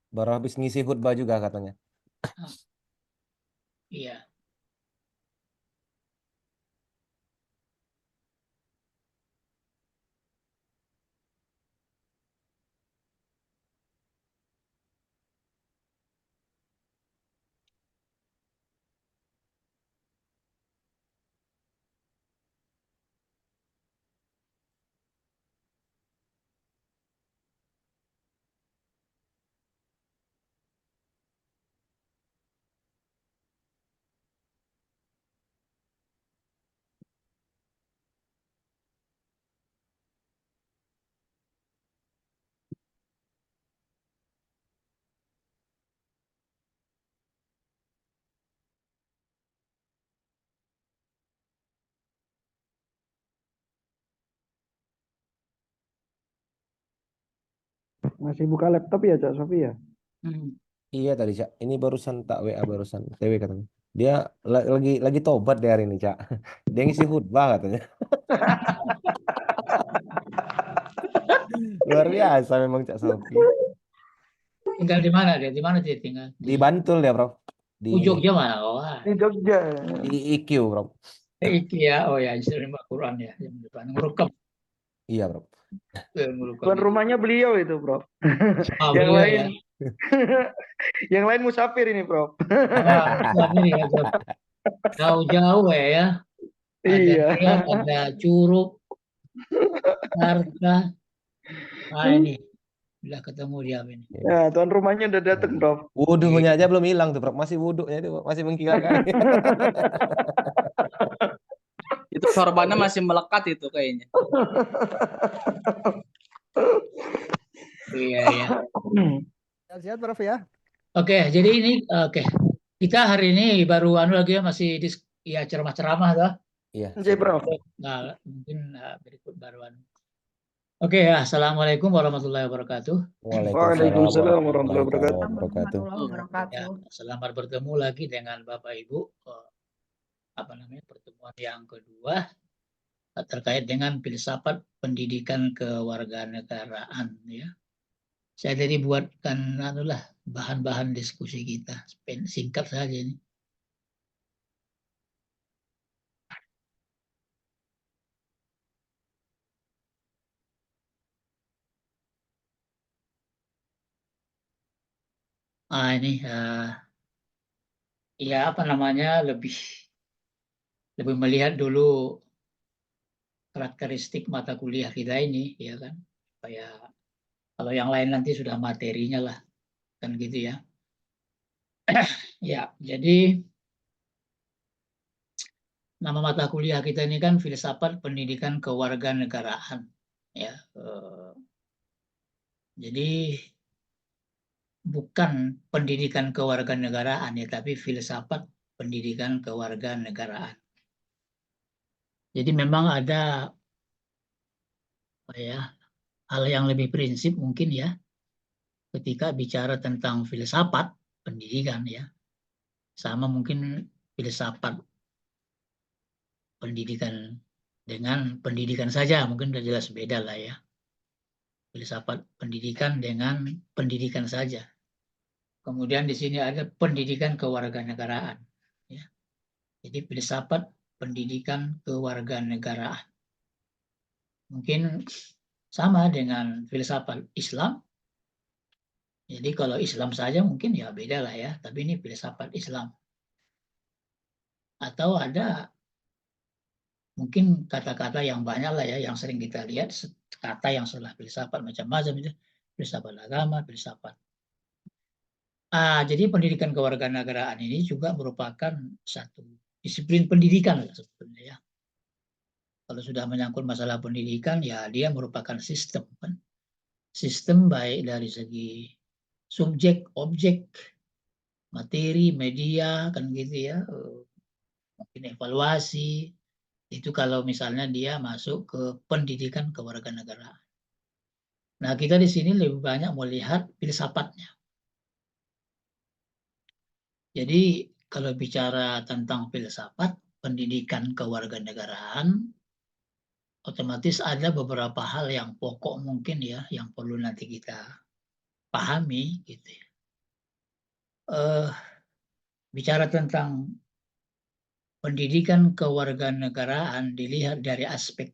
Baru habis ngisi khutbah juga katanya. Iya. Masih buka laptop ya, Cak Sofi ya? Iya tadi Cak, ini barusan tak WA barusan TW katanya. Dia lagi tobat deh hari ini Cak. Dia ngisi khutbah katanya. Luar biasa memang Cak Sofi. Tinggal di mana dia? Di mana dia tinggal? Di Bantul ya Bro. Di Jogja mana? Oh, Di Jogja. di IQ Bro. iki ya. Oh ya, Istimewa Al-Quran ya. Yang depan ngerekam, Iya Bro. ngerekam Tuan itu. rumahnya beliau itu, Bro. Ah, Yang beliau lain, ya. yang lain musafir ini, Bro. Ah, ini ya. Jauh-jauh ya. Ada Iya. Riau, ada Curug, Jakarta. Ah, ini udah ketemu dia ini. Nah, tuan rumahnya udah datang, Bro. Wudhunya aja belum hilang tuh Bro. Masih wudhunya itu masih mengkilat kali. Itu sorbannya masih melekat itu kayaknya. Iya ya. Sehat Prof ya. Oke, jadi ini kita hari ini baru lagi ya, masih ya ceramah-ceramah toh. Iya. Oke, Bro. Nah, mungkin berikut baruan. Oke ya, assalamualaikum warahmatullahi wabarakatuh. Waalaikumsalam warahmatullahi wabarakatuh. wabarakatuh. Ya, selamat bertemu lagi dengan Bapak Ibu. Pertemuan yang kedua terkait dengan filsafat pendidikan kewarganegaraan ya. Saya tadi buatkan bahan-bahan diskusi kita. Singkat saja ini. Ini ya lebih melihat dulu karakteristik mata kuliah kita ini ya kan. Supaya kalau yang lain nanti sudah materinya lah kan gitu ya. Ya, jadi nama mata kuliah kita ini kan filsafat pendidikan kewarganegaraan ya. Jadi bukan pendidikan kewarganegaraan ya, tapi filsafat pendidikan kewarganegaraan. Jadi memang ada hal yang lebih prinsip mungkin ya ketika bicara tentang filsafat pendidikan ya. Sama mungkin filsafat pendidikan dengan pendidikan saja mungkin sudah jelas beda lah ya. Filsafat pendidikan dengan pendidikan saja. Kemudian di sini ada pendidikan kewarganegaraan. Ya. Jadi filsafat pendidikan kewarganegaraan. Mungkin sama dengan filsafat Islam. Jadi kalau Islam saja mungkin ya beda lah ya. Tapi ini filsafat Islam. Atau ada mungkin kata-kata yang banyak lah ya, yang sering kita lihat, kata yang setelah filsafat macam-macam itu. Filsafat agama, filsafat. Jadi pendidikan kewarganegaraan ini juga merupakan satu disiplin pendidikan lah sebetulnya ya. Kalau sudah menyangkut masalah pendidikan, ya dia merupakan sistem kan. Sistem baik dari segi subjek, objek, materi, media kan gitu ya. Mungkin evaluasi. Itu kalau misalnya dia masuk ke pendidikan kewarganegaraan. Nah, kita di sini lebih banyak melihat filsafatnya. Jadi kalau bicara tentang filsafat pendidikan kewarganegaraan, otomatis ada beberapa hal yang pokok mungkin ya yang perlu nanti kita pahami gitu ya. bicara tentang pendidikan kewarganegaraan dilihat dari aspek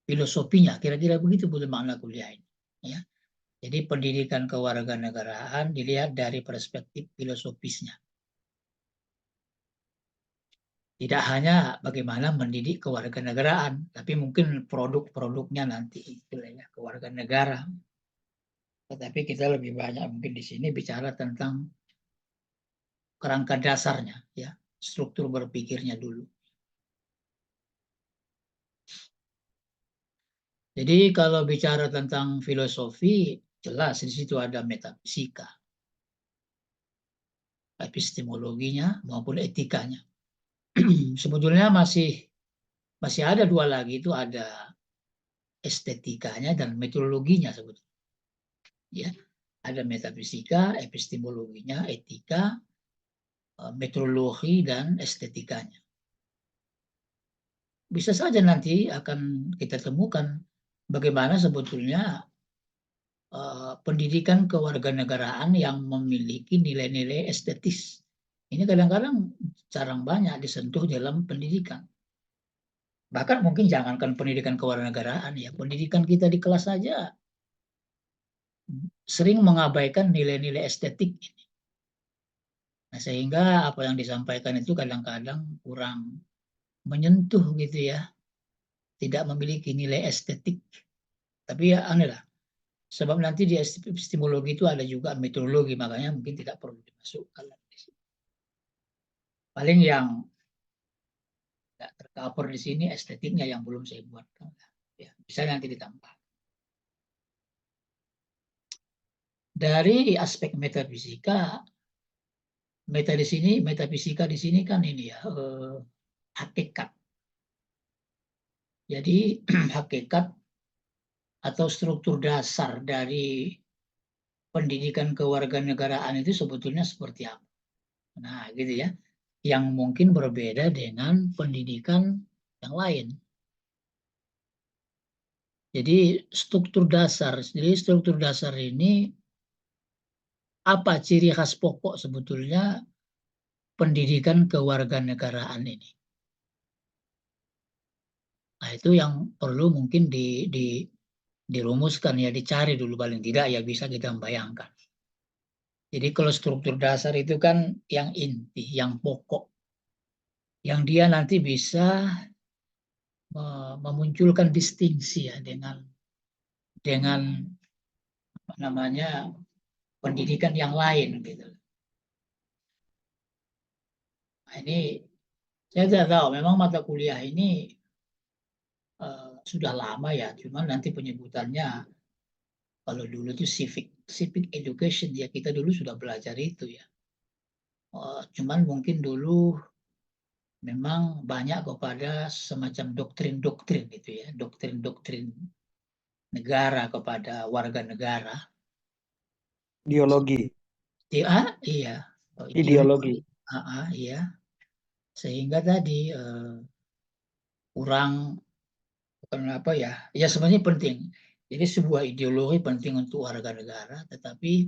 filosofinya, kira-kira begitu betul makna kuliah ini. Ya. Jadi pendidikan kewarganegaraan dilihat dari perspektif filosofisnya. Tidak hanya bagaimana mendidik kewarganegaraan, tapi mungkin produk-produknya nanti itu ya kewarganegara. Tetapi kita lebih banyak mungkin di sini bicara tentang kerangka dasarnya, ya struktur berpikirnya dulu. Jadi kalau bicara tentang filosofi, jelas di situ ada metafisika, epistemologinya maupun etikanya. Sebetulnya masih ada dua lagi, itu ada estetikanya dan metodologinya sebetulnya. Ya, ada metafisika, epistemologinya, etika, metodologi dan estetikanya. Bisa saja nanti akan kita temukan bagaimana sebetulnya pendidikan kewarganegaraan yang memiliki nilai-nilai estetis. Ini kadang-kadang jarang banyak disentuh dalam pendidikan. Bahkan mungkin jangankan pendidikan kewarganegaraan, ya pendidikan kita di kelas saja sering mengabaikan nilai-nilai estetik ini. Nah, sehingga apa yang disampaikan itu kadang-kadang kurang menyentuh gitu ya, tidak memiliki nilai estetik. Tapi ya aneh lah, sebab nanti di epistemologi itu ada juga metodologi, makanya mungkin tidak perlu dimasukkan. Paling yang tidak tercover di sini estetiknya yang belum saya buatkan. Ya, bisa nanti ditambah. Dari aspek metafisika, metafisika di sini kan ini ya, hakikat. Jadi hakikat atau struktur dasar dari pendidikan kewarganegaraan itu sebetulnya seperti apa. Nah, gitu ya. Yang mungkin berbeda dengan pendidikan yang lain. Jadi struktur dasar ini apa ciri khas pokok sebetulnya pendidikan kewarganegaraan ini. Nah, itu yang perlu mungkin dirumuskan ya, dicari dulu paling tidak ya bisa kita membayangkan. Jadi kalau struktur dasar itu kan yang inti, yang pokok, yang dia nanti bisa memunculkan distingsi ya dengan apa namanya pendidikan yang lain gitu. Nah, ini saya tidak tahu, memang mata kuliah ini sudah lama ya, cuman nanti penyebutannya kalau dulu itu civic education ya, kita dulu sudah belajar itu ya. Cuman mungkin dulu memang banyak kepada semacam doktrin-doktrin gitu ya, doktrin-doktrin negara kepada warga negara. Ideologi. Iya. Ideologi. Iya. Sehingga tadi kurang, kenapa ya? Ya sebenarnya penting. Jadi sebuah ideologi penting untuk warga negara, tetapi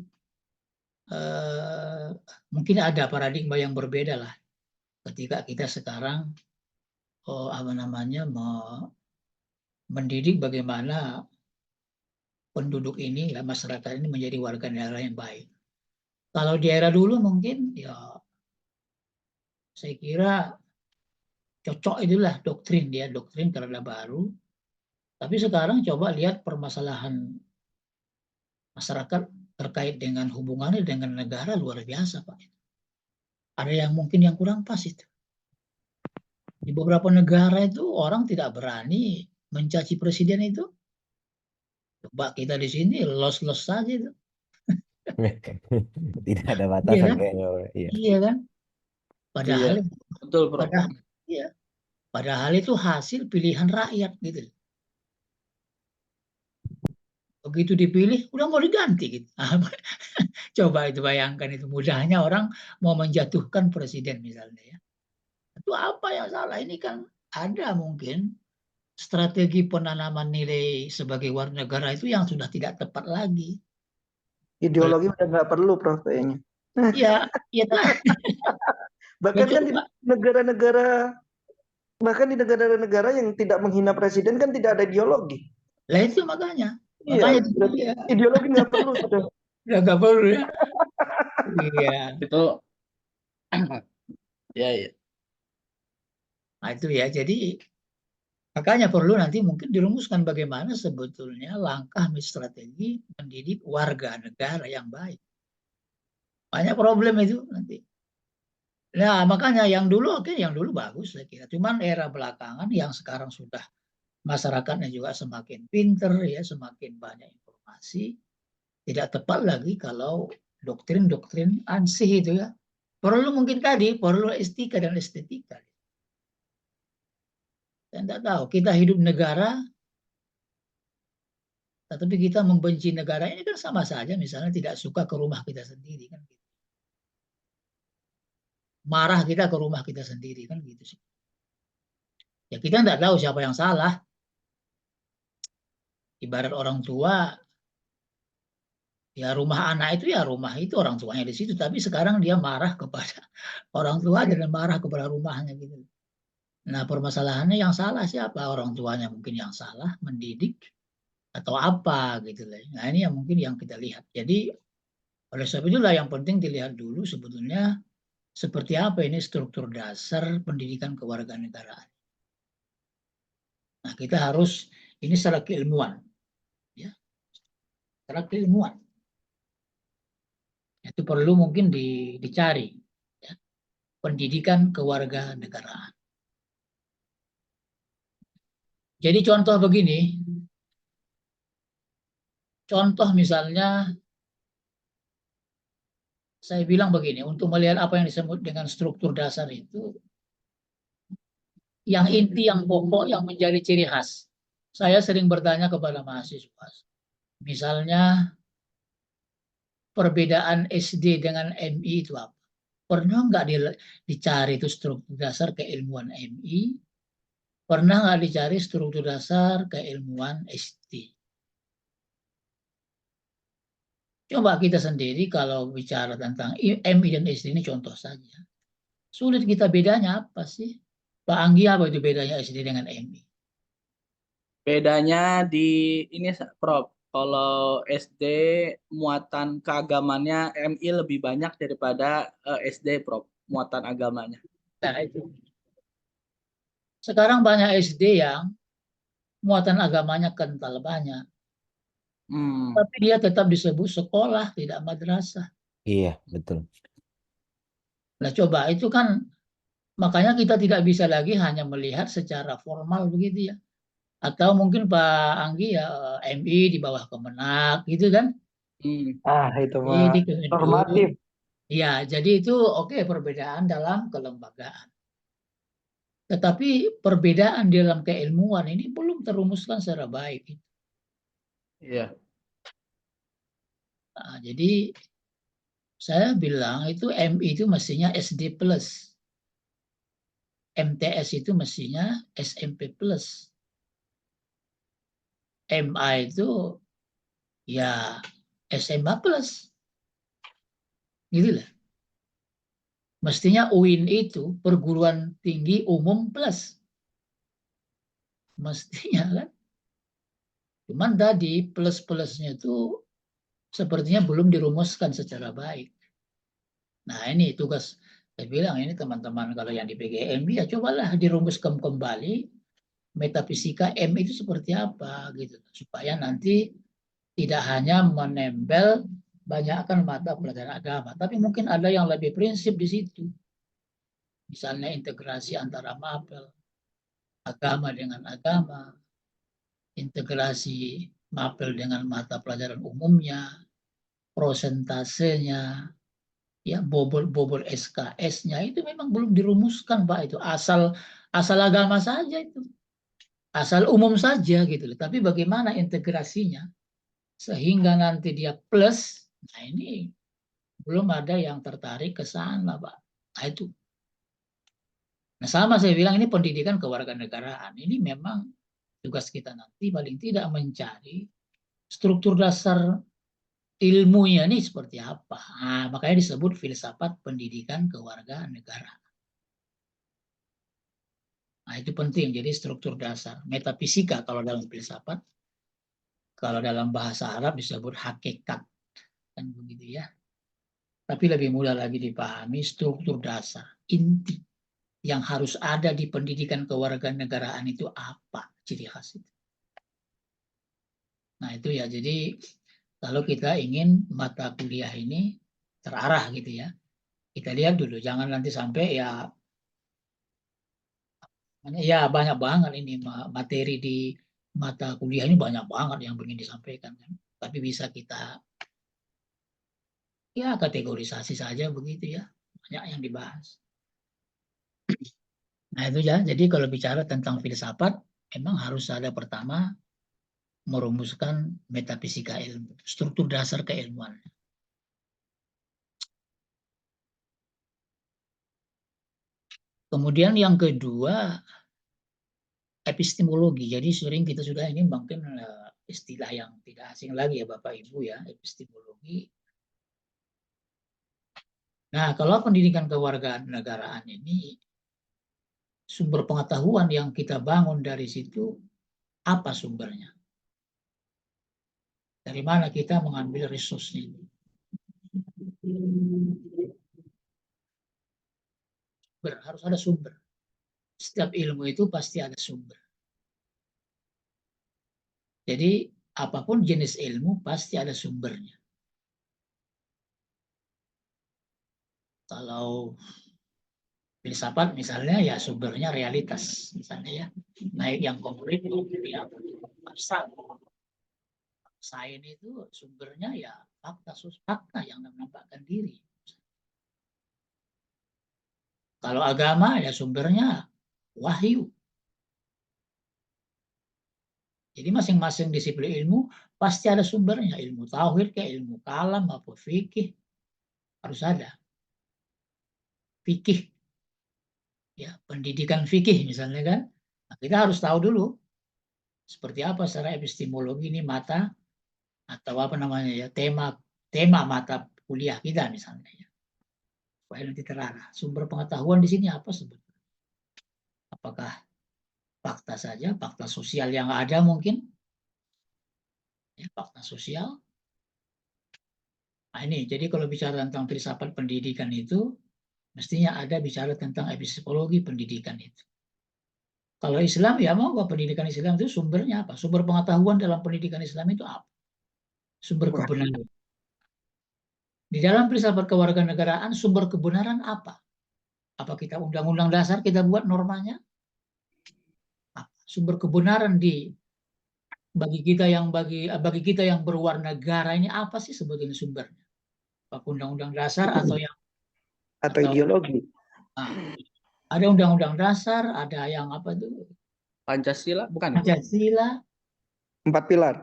mungkin ada paradigma yang berbeda lah ketika kita sekarang mendidik bagaimana penduduk ini, masyarakat ini menjadi warga negara yang baik. Kalau di era dulu mungkin ya saya kira cocok itulah doktrin karena baru. Tapi sekarang coba lihat permasalahan masyarakat terkait dengan hubungannya dengan negara luar biasa, Pak. Ada yang mungkin yang kurang pas itu. Di beberapa negara itu orang tidak berani mencaci presiden itu. Coba kita di sini los-los saja itu. Tidak ada Iya batasan kan? kayaknya. Iya. Iya kan? Padahal Betul, Prof. Padahal itu hasil pilihan rakyat gitu. Begitu dipilih udah mau diganti gitu. Coba itu bayangkan, itu mudahnya orang mau menjatuhkan presiden misalnya ya. Itu apa yang salah? Ini kan ada mungkin strategi penanaman nilai sebagai warga negara itu yang sudah tidak tepat lagi. Ideologi udah nggak perlu, Prof, kayaknya. Ya, ya kan. Bahkan kan di Coba. negara-negara bahkan di negara-negara yang tidak menghina presiden kan tidak ada ideologi. Lah itu makanya. Iya, Makanya itu berarti dia. ideologi nggak perlu sudah. Udah nggak perlu ya. Iya. Itu ya ya. Nah itu ya. Jadi makanya perlu nanti mungkin dirumuskan bagaimana sebetulnya langkah strategi mendidik warga negara yang baik. Banyak problem itu nanti. Nah, makanya yang dulu oke, yang dulu bagus saya kira. Cuman era belakangan yang sekarang sudah masyarakatnya juga semakin pinter ya, semakin banyak informasi. Tidak tepat lagi kalau doktrin-doktrin ansih itu ya. Perlu mungkin tadi, perlu etika dan estetika. Saya tidak tahu, kita hidup negara, tetapi kita membenci negara ini kan sama saja. Misalnya tidak suka ke rumah kita sendiri kan. Marah kita ke rumah kita sendiri kan gitu sih. Ya kita tidak tahu siapa yang salah. Ibarat orang tua, ya rumah anak itu ya rumah itu orang tuanya di situ. Tapi sekarang dia marah kepada orang tua dan marah kepada rumahnya gitu. Nah permasalahannya yang salah siapa? Orang tuanya mungkin yang salah mendidik atau apa gitu lah. Nah ini yang mungkin yang kita lihat. Jadi oleh sebab itulah yang penting dilihat dulu sebetulnya seperti apa ini struktur dasar pendidikan kewarganegaraan. Nah kita harus ini secara keilmuan, ya, secara keilmuan itu perlu mungkin dicari ya, pendidikan kewarganegaraan. Jadi contoh begini, contoh misalnya saya bilang begini, untuk melihat apa yang disebut dengan struktur dasar itu, yang inti, yang pokok, yang menjadi ciri khas. Saya sering bertanya kepada mahasiswa, misalnya perbedaan SD dengan MI itu apa? Pernah nggak dicari itu struktur dasar keilmuan MI? Pernah nggak dicari struktur dasar keilmuan SD? Coba kita sendiri kalau bicara tentang MI dan SD ini contoh saja. Sulit kita bedanya apa sih? Pak Anggi apa itu bedanya SD dengan MI? Bedanya di ini Prof. Kalau SD muatan keagamannya MI lebih banyak daripada SD Prof. Muatan agamanya. Nah, itu. Sekarang banyak SD yang muatan agamanya kental banyak. Tapi dia tetap disebut sekolah, tidak madrasah. Iya, betul. Nah coba itu kan makanya kita tidak bisa lagi hanya melihat secara formal begitu ya. Atau mungkin Pak Anggi ya MI di bawah Kemenak gitu kan. Itu Di mah Kemenlu. normatif. Ya, jadi itu oke perbedaan dalam kelembagaan. Tetapi perbedaan dalam keilmuan ini belum terumuskan secara baik. Iya. Nah, jadi saya bilang itu MI itu mestinya SD plus. MTS itu mestinya SMP plus. MA itu ya SMA plus. Gitu lah. Mestinya UIN itu perguruan tinggi umum plus. Mestinya kan. Cuman tadi plus-plusnya itu sepertinya belum dirumuskan secara baik. Nah ini tugas, saya bilang ini teman-teman kalau yang di PGMB ya cobalah dirumuskan kembali metafisika M itu seperti apa gitu. Supaya nanti tidak hanya menempel banyakkan mata pelajaran agama, tapi mungkin ada yang lebih prinsip di situ. Misalnya integrasi antara mapel, agama dengan agama, integrasi mapel dengan mata pelajaran umumnya, prosentasenya, ya bobot SKS-nya itu memang belum dirumuskan Pak, itu asal agama saja itu. Asal umum saja gitu. Tapi bagaimana integrasinya sehingga nanti dia plus, nah ini belum ada yang tertarik ke sana Pak. Nah itu. Nah sama saya bilang ini pendidikan kewarganegaraan. Ini memang tugas kita nanti paling tidak mencari struktur dasar ilmunya nih seperti apa. Nah, makanya disebut filsafat pendidikan kewarganegaraan. Nah, itu penting. Jadi struktur dasar. Metafisika kalau dalam filsafat, kalau dalam bahasa Arab disebut hakikat. Kan begitu ya. Tapi lebih mudah lagi dipahami struktur dasar, inti yang harus ada di pendidikan kewarganegaraan itu apa ciri khas itu. Nah itu ya, jadi kalau kita ingin mata kuliah ini terarah gitu ya, kita lihat dulu, jangan nanti sampai ya banyak banget ini materi di mata kuliah ini, banyak banget yang ingin disampaikan kan. Tapi bisa kita ya kategorisasi saja begitu ya, banyak yang dibahas. Nah itu ya, jadi kalau bicara tentang filsafat, memang harus ada pertama merumuskan metafisika ilmu, struktur dasar keilmuan. Kemudian yang kedua, epistemologi. Jadi sering kita sudah ini mungkin istilah yang tidak asing lagi ya Bapak Ibu ya, epistemologi. Nah, kalau pendidikan kewarganegaraan ini, sumber pengetahuan yang kita bangun dari situ, apa sumbernya? Dari mana kita mengambil resource-nya? Harus ada sumber. Setiap ilmu itu pasti ada sumber. Jadi apapun jenis ilmu pasti ada sumbernya. Kalau filsafat misalnya ya sumbernya realitas misalnya ya. Naik yang konkret yang abstrak. Sains itu sumbernya ya fakta yang menampakkan diri. Kalau agama ya sumbernya wahyu. Jadi masing-masing disiplin ilmu pasti ada sumbernya. Ilmu tauhid, ilmu kalam, apa fikih harus ada. Fikih, ya pendidikan fikih misalnya kan. Nah, kita harus tahu dulu seperti apa secara epistemologi ini mata atau apa namanya ya tema mata kuliah kita misalnya ya. Supaya nanti terarah. Sumber pengetahuan di sini apa sebetulnya? Apakah fakta saja, fakta sosial yang ada mungkin? Ya, fakta sosial. Nah ini, jadi kalau bicara tentang filsafat pendidikan itu, mestinya ada bicara tentang epistemologi pendidikan itu. Kalau Islam ya mau pendidikan Islam itu sumbernya apa? Sumber pengetahuan dalam pendidikan Islam itu apa? Sumber kebenaran. Di dalam filsafat kewarganegaraan sumber kebenaran apa? Apa kita undang-undang dasar kita buat normanya? Sumber kebenaran bagi kita yang berwarna negara ini apa sih sebetulnya sumbernya? Apa undang-undang dasar atau ideologi? Ada undang-undang dasar, ada yang apa itu? Pancasila, bukan? Pancasila. 4 pilar.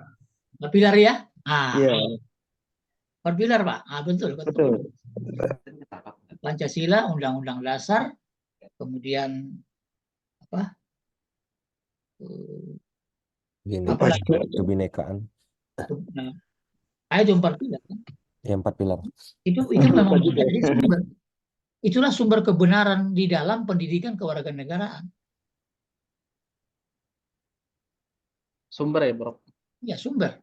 4 pilar ya? Iya. 4 pilar Pak. Betul. Pancasila, undang-undang dasar, kemudian apa? Kebinekaan. Itu 4 pilar. Ya, 4 pilar. Itu memang menjadi sumber. Itulah sumber kebenaran di dalam pendidikan kewarganegaraan. Sumber ya, Bro? Ya, sumber.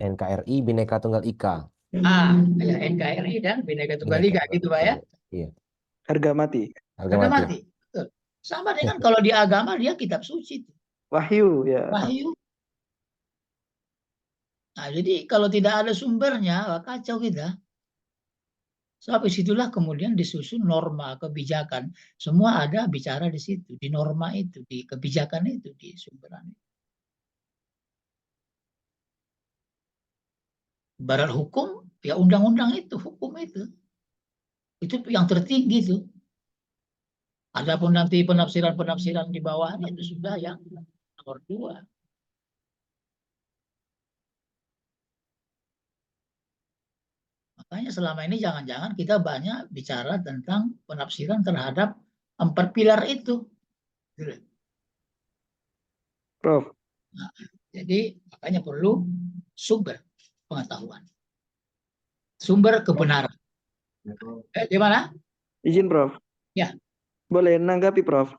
NKRI, Bhinneka Tunggal Ika. Ya, NKRI dan Bhinneka Tunggal Ika gitu Pak ya. Iya. Harga mati. Harga mati. Sama dengan kalau di agama dia kitab suci. Wahyu ya. Wahyu. Nah, jadi kalau tidak ada sumbernya, kacau kita. Sampai situlah kemudian disusun norma kebijakan. Semua ada bicara di situ, di norma itu, di kebijakan itu, di sumberan itu. Barat hukum, ya undang-undang itu, hukum itu. Itu yang tertinggi itu. Adapun nanti penafsiran-penafsiran di bawahnya itu sudah yang nomor 2. Makanya selama ini jangan-jangan kita banyak bicara tentang penafsiran terhadap 4 pilar itu. Prof. Nah, jadi makanya perlu sumber. pengetahuan, sumber kebenaran. Gimana? Izin, Prof. Ya. Boleh nanggapi, Prof?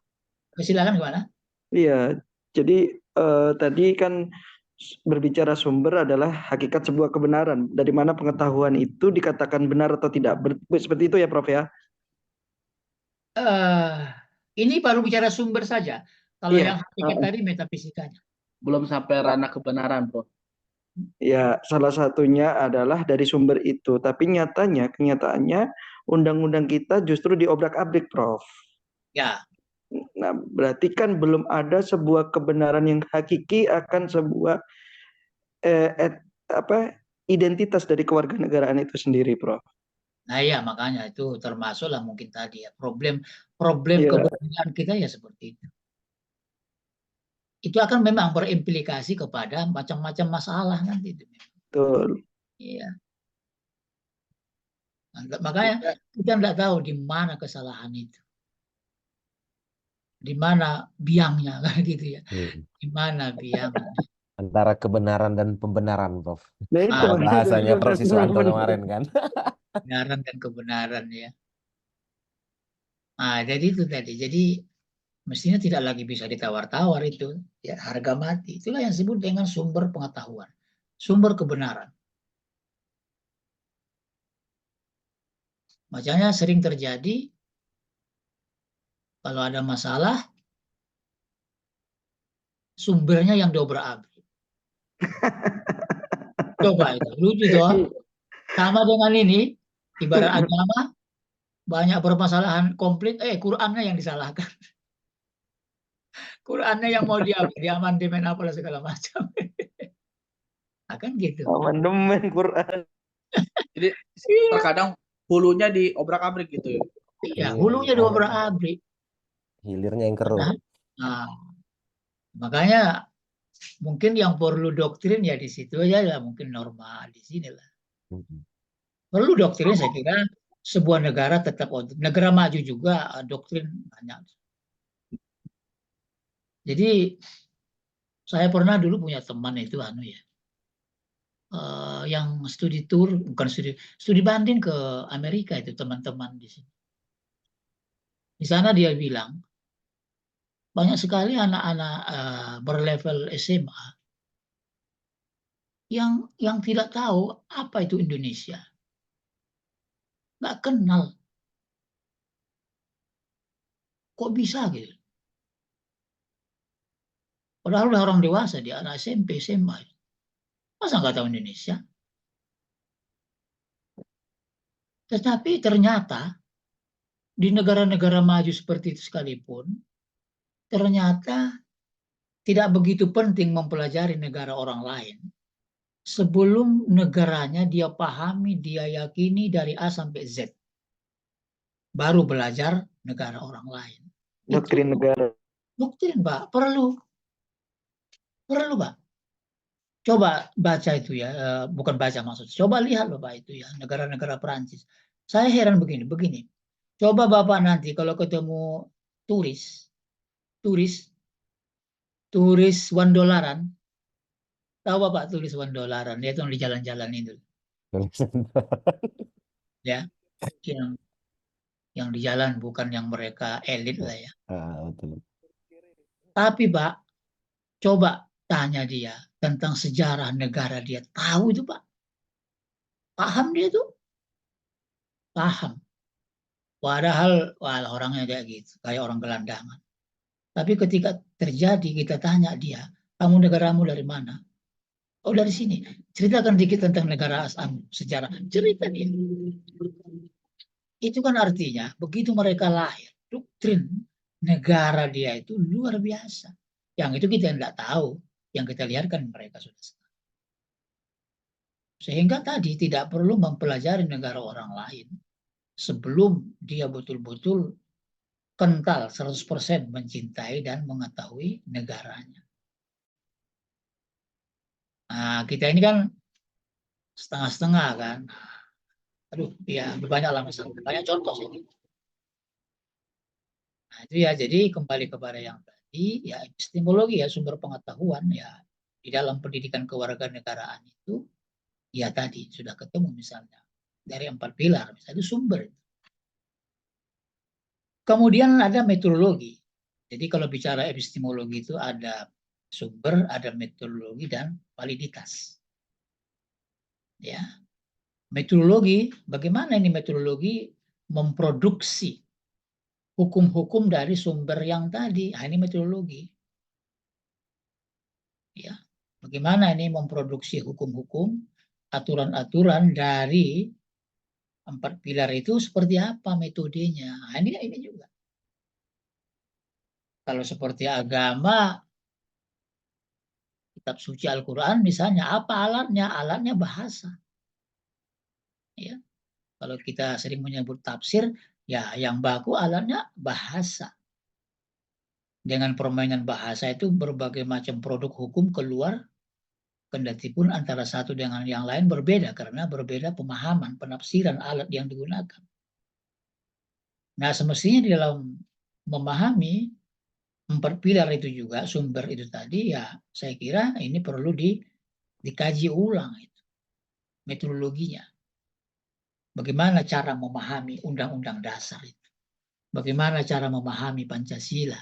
Silakan gimana? Iya, jadi tadi kan berbicara sumber adalah hakikat sebuah kebenaran, dari mana pengetahuan itu dikatakan benar atau tidak. Seperti itu ya, Prof ya? Ini baru bicara sumber saja. Kalau Iya. yang hakikat tadi metafisikanya. Belum sampai ranah kebenaran, Bro. Ya, salah satunya adalah dari sumber itu. Tapi kenyataannya undang-undang kita justru diobrak-abrik, Prof. Ya, Nah, berarti kan belum ada sebuah kebenaran yang hakiki akan sebuah identitas dari kewarganegaraan itu sendiri, Prof. nah ya makanya itu termasuklah mungkin tadi ya problem Iya. kebenaran kita ya seperti itu. Itu akan memang berimplikasi kepada macam-macam masalah nanti itu. Betul. Iya. Nah, makanya kita tidak tahu di mana kesalahan itu, di mana biangnya kan gitu ya, di mana biangnya. Antara kebenaran dan pembenaran, Prof. Nah, itu Ah, Kalau bahasanya Prof Siswanto kemarin kan. kebenaran dan kebenaran ya. Nah, jadi itu tadi. Jadi mestinya tidak lagi bisa ditawar-tawar itu, ya harga mati. Itulah yang disebut dengan sumber pengetahuan, sumber kebenaran. Makanya sering terjadi kalau ada masalah, sumbernya yang dobrak-abrik. Coba itu, lucu toh. Sama dengan ini, ibarat agama, banyak permasalahan konflik, Qurannya yang disalahkan. Qurannya yang mau diamandemen apalah segala macam. Akan gitu. amandemen Quran. Jadi terkadang hulunya diobrak-abrik gitu ya. Iya, Iya, hulunya makanya. dobrak-abrik. Hilirnya yang keruh. Nah, makanya mungkin yang perlu doktrin ya di situ aja lah, mungkin normal di sini lah. Perlu doktrin saya kira sebuah negara tetap negara maju juga doktrin banyak. Jadi saya pernah dulu punya teman itu yang studi tour, bukan studi banding ke Amerika itu teman-teman di sini. Di sana dia bilang banyak sekali anak-anak berlevel SMA yang tidak tahu apa itu Indonesia, nggak kenal. Kok bisa gitu? Padahal udah orang dewasa, dia anak SMP, SMA. Masa nggak tahu Indonesia? Tetapi ternyata di negara-negara maju seperti itu sekalipun, ternyata tidak begitu penting mempelajari negara orang lain. Sebelum negaranya dia pahami, dia yakini dari A sampai Z. Baru belajar negara orang lain. Doktrin negara. Doktrin, Pak. Perlu, Pak. Coba baca itu ya, bukan baca maksud. Coba lihat loh Pak itu ya, negara-negara Perancis. Saya heran begini. Coba Bapak nanti kalau ketemu turis $1, tahu Bapak turis $1, dia tuh di jalan-jalan itu, ya, yang di jalan bukan yang mereka elit lah ya. Betul. Tapi Pak, coba tanya dia tentang sejarah negara dia, tahu itu Pak, paham dia tuh, paham. Padahal orangnya kayak gitu, kayak orang gelandangan. Tapi ketika terjadi kita tanya dia, kamu negaramu dari mana? Oh dari sini. Ceritakan dikit tentang negara asal sejarah. Cerita dia. Itu kan artinya begitu mereka lahir, doktrin negara dia itu luar biasa. Yang itu kita tidak tahu, yang kita lihat kan mereka sudah. Sehingga tadi tidak perlu mempelajari negara orang lain sebelum dia betul-betul kental 100% mencintai dan mengetahui negaranya. Nah, kita ini kan setengah-setengah kan. Aduh, ya banyak lah misalnya. Banyak contoh sih. Nah, itu ya, jadi kembali kepada yang tadi, ya epistemologi ya, sumber pengetahuan ya di dalam pendidikan kewarganegaraan itu Ya tadi sudah ketemu misalnya dari 4 pilar, misalnya itu sumber. Kemudian ada metodologi. Jadi kalau bicara epistemologi itu ada sumber, ada metodologi dan validitas. Ya. Metodologi, bagaimana ini metodologi memproduksi hukum-hukum dari sumber yang tadi. Nah, ini metodologi. Ya. Bagaimana ini memproduksi hukum-hukum, aturan-aturan dari 4 pilar itu seperti apa metodenya. Nah, ini juga. Kalau seperti agama, kitab suci Al-Quran misalnya, apa alatnya? Alatnya bahasa. Ya. Kalau kita sering menyebut tafsir, ya yang baku alatnya bahasa. Dengan permainan bahasa itu berbagai macam produk hukum keluar, kendati pun antara satu dengan yang lain berbeda karena berbeda pemahaman, penafsiran alat yang digunakan. Nah, semestinya di dalam memahami 4 pilar itu juga, sumber itu tadi, ya saya kira ini perlu dikaji ulang itu, metodologinya. Bagaimana cara memahami Undang-Undang Dasar itu? Bagaimana cara memahami Pancasila?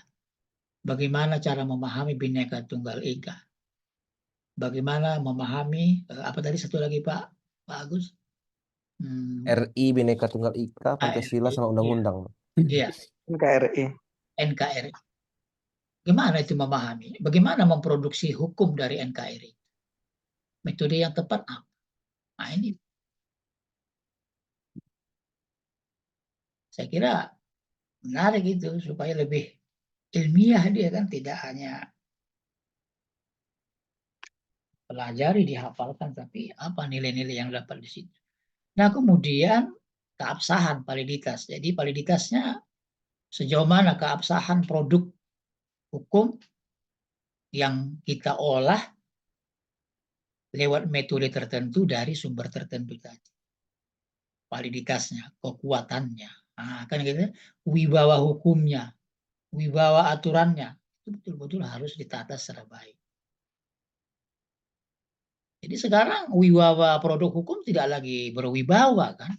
Bagaimana cara memahami Bhinneka Tunggal Ika? Bagaimana memahami apa tadi satu lagi Pak Agus? RI Bhinneka Tunggal Ika, Pancasila sama undang-undang. Iya, NKRI. NKRI. Bagaimana itu memahami? Bagaimana memproduksi hukum dari NKRI? Metode yang tepat apa? Nah, ini saya kira menarik itu supaya lebih ilmiah dia kan, tidak hanya pelajari, dihafalkan, tapi apa nilai-nilai yang dapat di situ. Nah, kemudian keabsahan, validitas. Jadi validitasnya sejauh mana keabsahan produk hukum yang kita olah lewat metode tertentu dari sumber tertentu tadi. Validitasnya, kekuatannya. Nah, kan gitu, wibawa hukumnya, wibawa aturannya, itu betul-betul harus ditata secara baik. Jadi sekarang wibawa produk hukum tidak lagi berwibawa kan.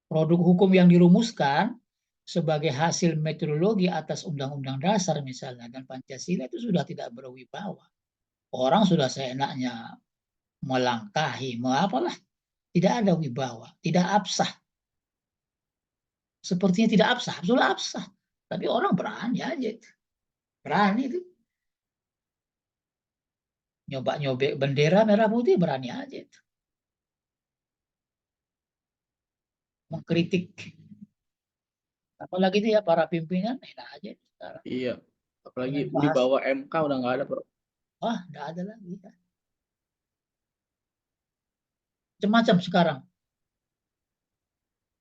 Produk hukum yang dirumuskan sebagai hasil metodologi atas Undang-Undang Dasar misalnya dan Pancasila itu sudah tidak berwibawa. Orang sudah seenaknya melangkahi, apalah, tidak ada wibawa, tidak absah. Sepertinya tidak absah, betul absah. Tapi orang berani aja. Berani itu. Nyoba-nyobek bendera merah putih berani aja itu. Mengkritik. Apalagi itu ya para pimpinan, enak aja sekarang. Iya. Apalagi Dengan di bahasa, bawah MK udah nggak ada, Bro. wah, tidak ada lagi. Macam-macam sekarang.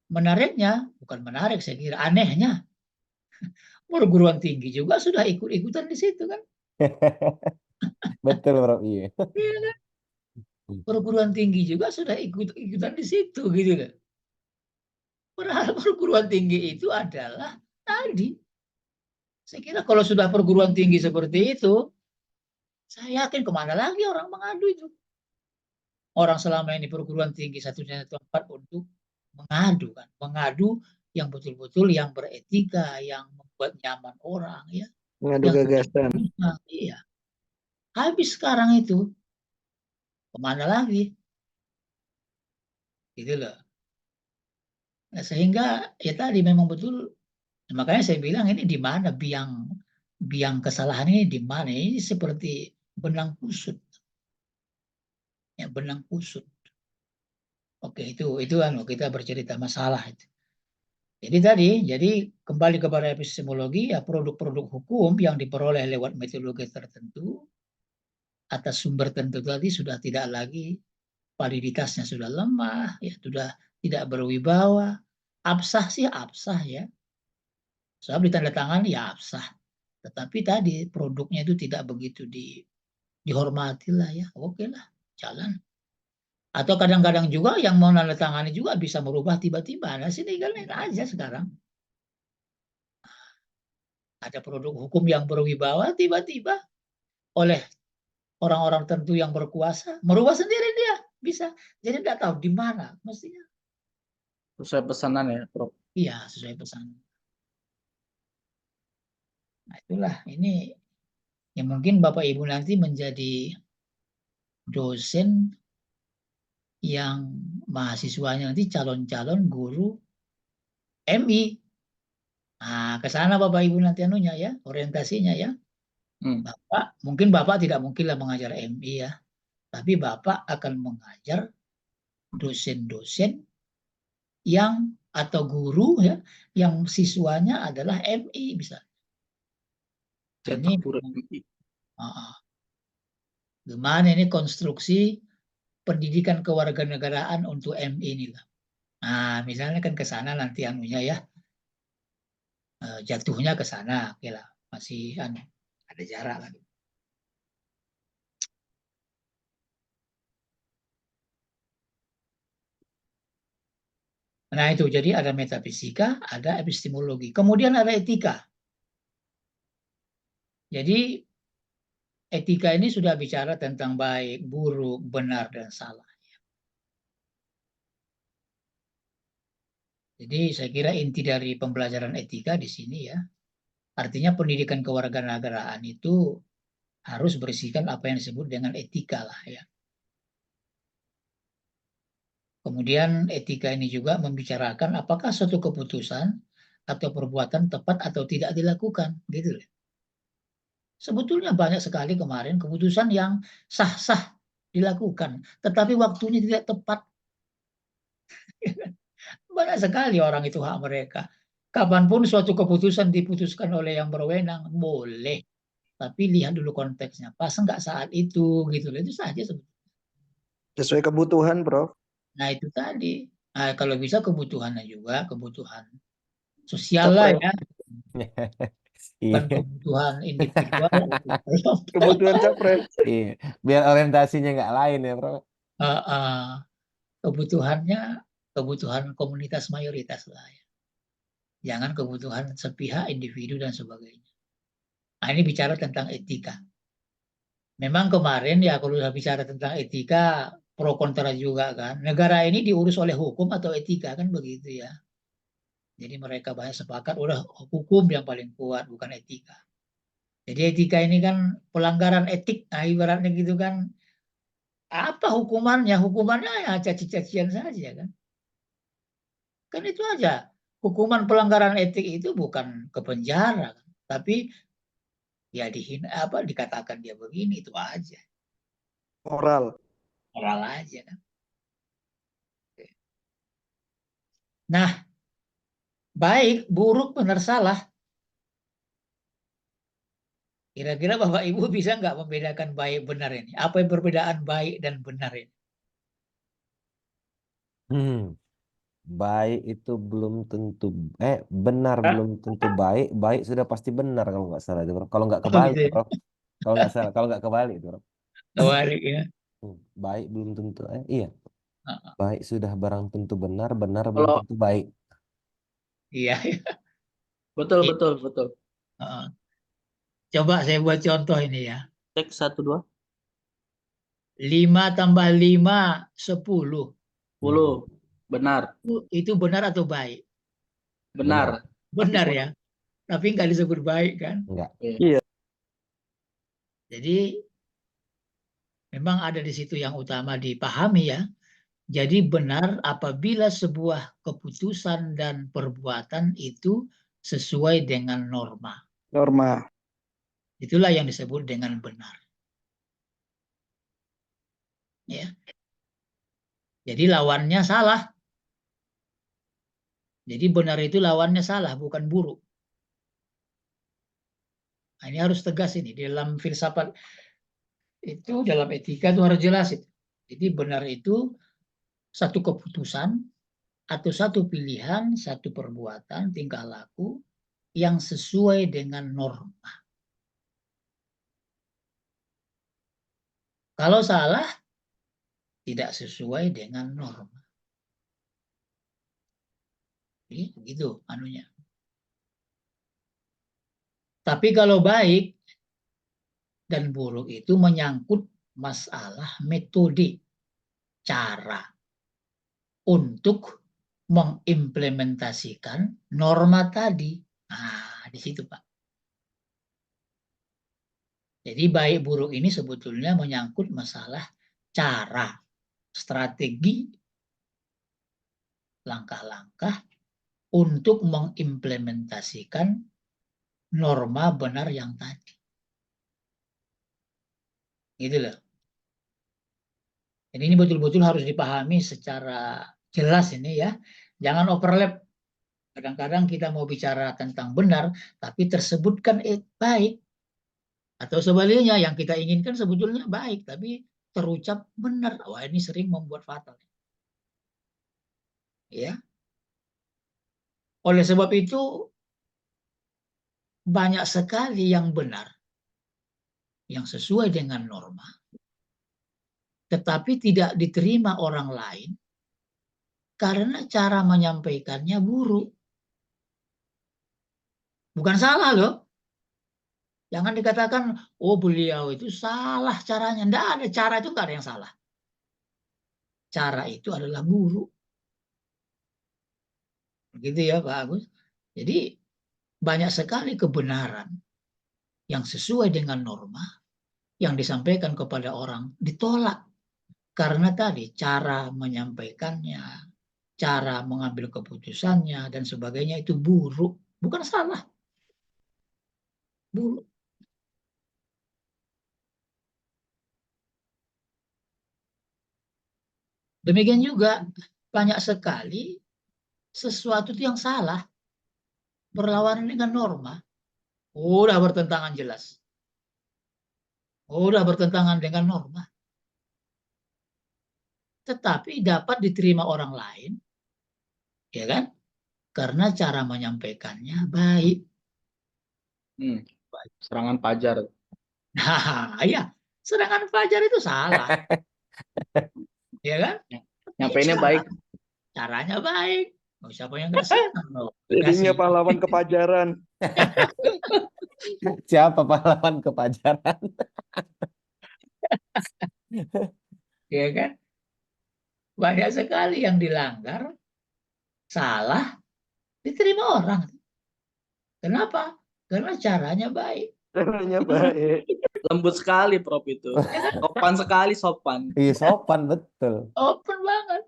Menariknya, bukan menarik saya kira, anehnya, perguruan tinggi juga sudah ikut-ikutan di situ kan. Betul, Bro. Iya. Iya kan? Perguruan tinggi juga sudah ikut-ikutan di situ gitu kan. Padahal perguruan tinggi itu adalah tadi. Saya kira kalau sudah perguruan tinggi seperti itu, saya yakin kemana lagi orang mengadu itu. Orang selama ini perguruan tinggi satunya tempat untuk mengadu kan, mengadu yang betul-betul yang beretika, yang membuat nyaman orang ya. Mengadu gagasan. Iya. Habis sekarang itu kemana lagi? Gitu loh. Nah, sehingga ya tadi memang betul, makanya saya bilang ini di mana biang kesalahan ini di mana? Ini seperti benang kusut. Ya, benang kusut. Oke, itu kan kita bercerita masalah itu. Jadi kembali kepada epistemologi, ya produk-produk hukum yang diperoleh lewat metodologi tertentu atas sumber tertentu tadi sudah tidak lagi, validitasnya sudah lemah, ya sudah tidak berwibawa. Absah sih absah ya. Soal ditandatangani ya absah. Tetapi tadi produknya itu tidak begitu dihormati lah ya. Oke lah, jalan. Atau kadang-kadang juga yang mau menandatangani juga bisa merubah tiba-tiba. Nah, sini kan aja sekarang. Ada produk hukum yang berwibawa tiba-tiba oleh orang-orang tertentu yang berkuasa merubah sendiri dia. bisa. Jadi tidak tahu di mana mestinya. Sesuai pesanan ya, Prof. Iya, sesuai pesan. Nah, itulah ini ya mungkin Bapak Ibu nanti menjadi dosen yang mahasiswanya nanti calon-calon guru MI. Nah, ke sana Bapak Ibu nanti anunya ya, orientasinya ya. Mungkin Bapak tidak mungkinlah mengajar MI ya, tapi Bapak akan mengajar dosen-dosen yang atau guru ya yang siswanya adalah MI bisa. Ini Cetak guru MI. gimana ini konstruksi pendidikan kewarganegaraan untuk MI ini lah. Nah, misalnya kan ke sana nanti anunya ya, jatuhnya ke sana, oke lah, masih ada jarak lagi. Nah itu, jadi ada metafisika, ada epistemologi, kemudian ada etika. Jadi etika ini sudah bicara tentang baik, buruk, benar, dan salah. Jadi saya kira inti dari pembelajaran etika di sini ya, artinya pendidikan kewarganegaraan itu harus berisikan apa yang disebut dengan etika lah ya. Kemudian etika ini juga membicarakan apakah suatu keputusan atau perbuatan tepat atau tidak dilakukan, gitu loh. Sebetulnya banyak sekali kemarin keputusan yang sah-sah dilakukan, tetapi waktunya tidak tepat. Banyak sekali orang itu hak mereka. Kapanpun suatu keputusan diputuskan oleh yang berwenang, boleh. Tapi lihat dulu konteksnya, pas enggak saat itu, gitu loh. Itu saja sebetulnya. Sesuai kebutuhan, Prof. Nah itu tadi. Nah, kalau bisa kebutuhannya juga, kebutuhan sosial lah ya. Bukan Iya, kebutuhan individual. Kebutuhan capres. iya. Biar orientasinya nggak lain ya, Bro. Kebutuhannya kebutuhan komunitas mayoritas lah ya. Jangan kebutuhan sepihak individu dan sebagainya. Nah, ini bicara tentang etika. Memang kemarin ya kalau sudah bicara tentang etika pro kontra juga kan. Negara ini diurus oleh hukum atau etika kan begitu ya. Jadi mereka banyak sepakat udah hukum yang paling kuat bukan etika. Jadi etika ini kan pelanggaran etik, nah ibaratnya gitu kan. Apa hukumannya? Hukumannya ya caci-cacian saja kan. Kan itu aja. Hukuman pelanggaran etik itu bukan ke penjara, kan? Tapi ya dihina apa dikatakan dia begini itu aja. Moral. Moral aja kan. Nah, baik, buruk, benar, salah. Kira-kira Bapak Ibu bisa nggak membedakan baik benar ini? Apa yang perbedaan baik dan benar ini? Baik itu belum tentu benar belum tentu baik, baik sudah pasti benar kalau nggak salah itu, Bro. Kalau nggak Oh kebalik, gitu ya. Bro. Kalau nggak salah, kalau nggak kebalik itu, Bro. Kebalik ya. Baik belum tentu, iya. Uh-uh. Baik sudah barang tentu benar, benar belum Kalau tentu baik. Iya. betul betul betul. Uh-uh. Coba saya buat contoh ini ya. Cek 1 2 5 tambah 5, 10. 10. Benar. Itu benar atau baik? Benar. Benar ya. Tapi nggak disebut baik kan. Enggak. Iya. Jadi memang ada di situ yang utama dipahami ya. Jadi benar apabila sebuah keputusan dan perbuatan itu sesuai dengan norma. Norma. Itulah yang disebut dengan benar. Ya. Jadi lawannya salah. Jadi benar itu lawannya salah, bukan buruk. Nah, ini harus tegas ini di dalam filsafat itu, dalam etika itu harus jelas itu. Jadi benar itu satu keputusan atau satu pilihan, satu perbuatan, tingkah laku yang sesuai dengan norma. Kalau salah, tidak sesuai dengan norma. Jadi begitu anunya. Tapi kalau baik dan buruk itu menyangkut masalah metode. cara untuk mengimplementasikan norma tadi. Nah, di situ Pak. Jadi baik buruk ini sebetulnya menyangkut masalah cara, strategi, langkah-langkah untuk mengimplementasikan norma benar yang tadi. Gitu loh. Jadi ini betul-betul harus dipahami secara jelas ini ya. Jangan overlap. Kadang-kadang kita mau bicara tentang benar, tapi tersebutkan baik. Atau sebaliknya, yang kita inginkan sebetulnya baik, tapi terucap benar. Wah, ini sering membuat fatal. Ya. Oleh sebab itu, banyak sekali yang benar, yang sesuai dengan norma, tetapi tidak diterima orang lain karena cara menyampaikannya buruk. Bukan salah loh. Jangan dikatakan, oh beliau itu salah caranya. Tidak ada, cara itu nggak ada yang salah. Cara itu adalah buruk. Begitu ya Pak Agus. Jadi banyak sekali kebenaran yang sesuai dengan norma yang disampaikan kepada orang ditolak. Karena tadi cara menyampaikannya, cara mengambil keputusannya, dan sebagainya itu buruk. Bukan salah. Buruk. Demikian juga banyak sekali sesuatu itu yang salah berlawanan dengan norma. Udah bertentangan jelas. Udah bertentangan dengan norma. Tetapi dapat diterima orang lain, ya kan? Karena cara menyampaikannya baik. Serangan fajar. Nah, ya, serangan fajar itu salah, ya kan? Nyampeinnya baik. Caranya baik. Oh, siapa yang nggak senang loh? Jadinya pahlawan kepajaran. Siapa pahlawan kepajaran? Ya kan? Banyak sekali yang dilanggar, salah, diterima orang. Kenapa? Karena caranya baik. Caranya baik. Lembut sekali Prof itu. Sopan sekali, sopan. Iya sopan betul. Open banget.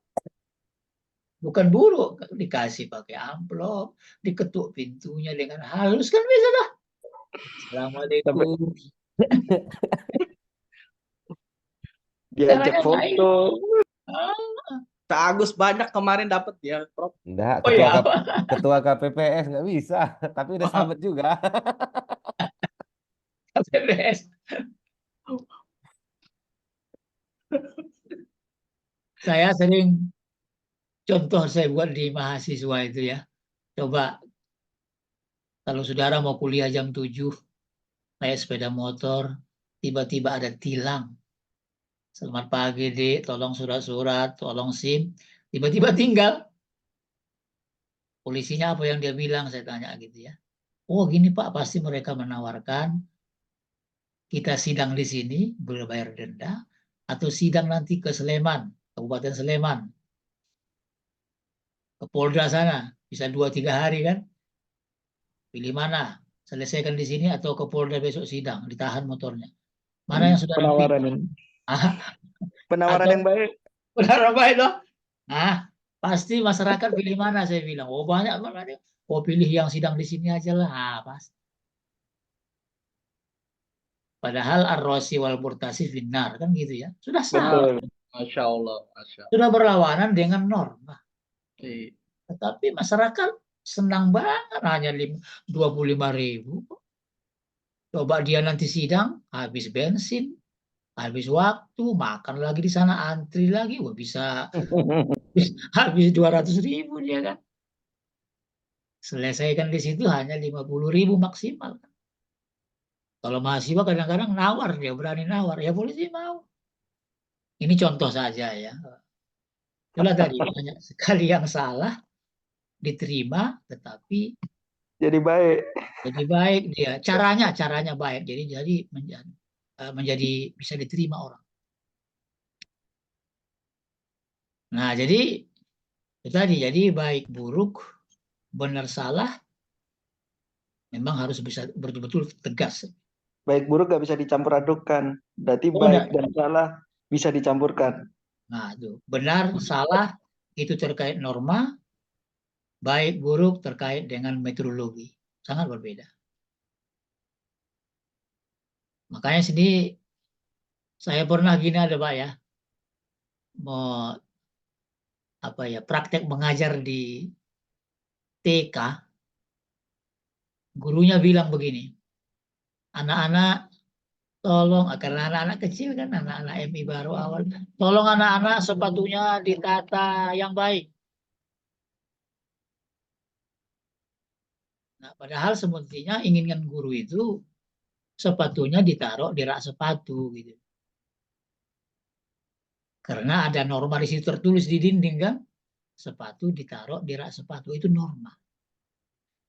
Bukan buruk, dikasih pakai amplop, diketuk pintunya dengan halus, kan bisa dah. Assalamualaikum. Diajak Caranya baik. foto. Ah, Agus banyak kemarin dapat ya Prof. Enggak, Oh ya, ketua KPPS nggak bisa, tapi udah sahabat juga. KPPS. Saya sering contoh saya buat di mahasiswa itu ya. Coba kalau saudara mau kuliah jam 7, naik sepeda motor, tiba-tiba ada tilang. Selamat pagi, Dik, tolong surat-surat, tolong SIM. Tiba-tiba tinggal. Polisinya apa yang dia bilang, saya tanya gitu ya. Oh gini Pak, pasti mereka menawarkan kita sidang di sini, berbayar denda, atau sidang nanti ke Sleman, Kabupaten Sleman. Ke Polda sana, bisa 2-3 hari kan. Pilih mana? Selesaikan di sini atau ke Polda besok sidang, ditahan motornya. Mana yang saudara Penawaran pilih? ini. Ah, Penawaran atau yang baik. benar baik loh. Nah, pasti masyarakat pilih mana saya bilang. Oh banyak mana. Oh pilih yang sidang di sini aja lah. Ah, pasti. Padahal ar-rosi wal murtasi finnar kan gitu ya. Sudah salah. Betul. Masya Allah. Masya Allah. Sudah berlawanan dengan norma. Iya. Tetapi masyarakat senang banget hanya 25.000. Coba dia nanti sidang habis bensin, habis waktu, makan lagi di sana, antri lagi, wah bisa habis 200.000 dia kan. Selesaikan di situ hanya 50.000 maksimal. Kalau mahasiswa kadang-kadang nawar, dia berani nawar, ya polisi mau. Ini contoh saja ya. Itulah tadi banyak sekali yang salah diterima, tetapi Jadi baik. jadi baik dia. Caranya baik. Jadi menjadi bisa diterima orang. Nah, jadi itu tadi, jadi baik buruk, benar salah, memang harus bisa betul-betul tegas. Baik buruk nggak bisa dicampur adukan. Berarti Oh, baik enggak. dan salah bisa dicampurkan. Nah, itu benar salah itu terkait norma, baik buruk terkait dengan metodologi. Sangat berbeda. Makanya sini saya pernah gini ada Pak ya, mau apa ya, praktek mengajar di TK, gurunya bilang begini, anak-anak tolong, karena anak-anak kecil kan, anak-anak MI baru awal, tolong anak-anak sepatunya ditata yang baik. Nah, padahal semestinya inginkan guru itu sepatunya ditaruh di rak sepatu gitu. Karena ada norma di situ tertulis di dinding kan, sepatu ditaruh di rak sepatu itu norma.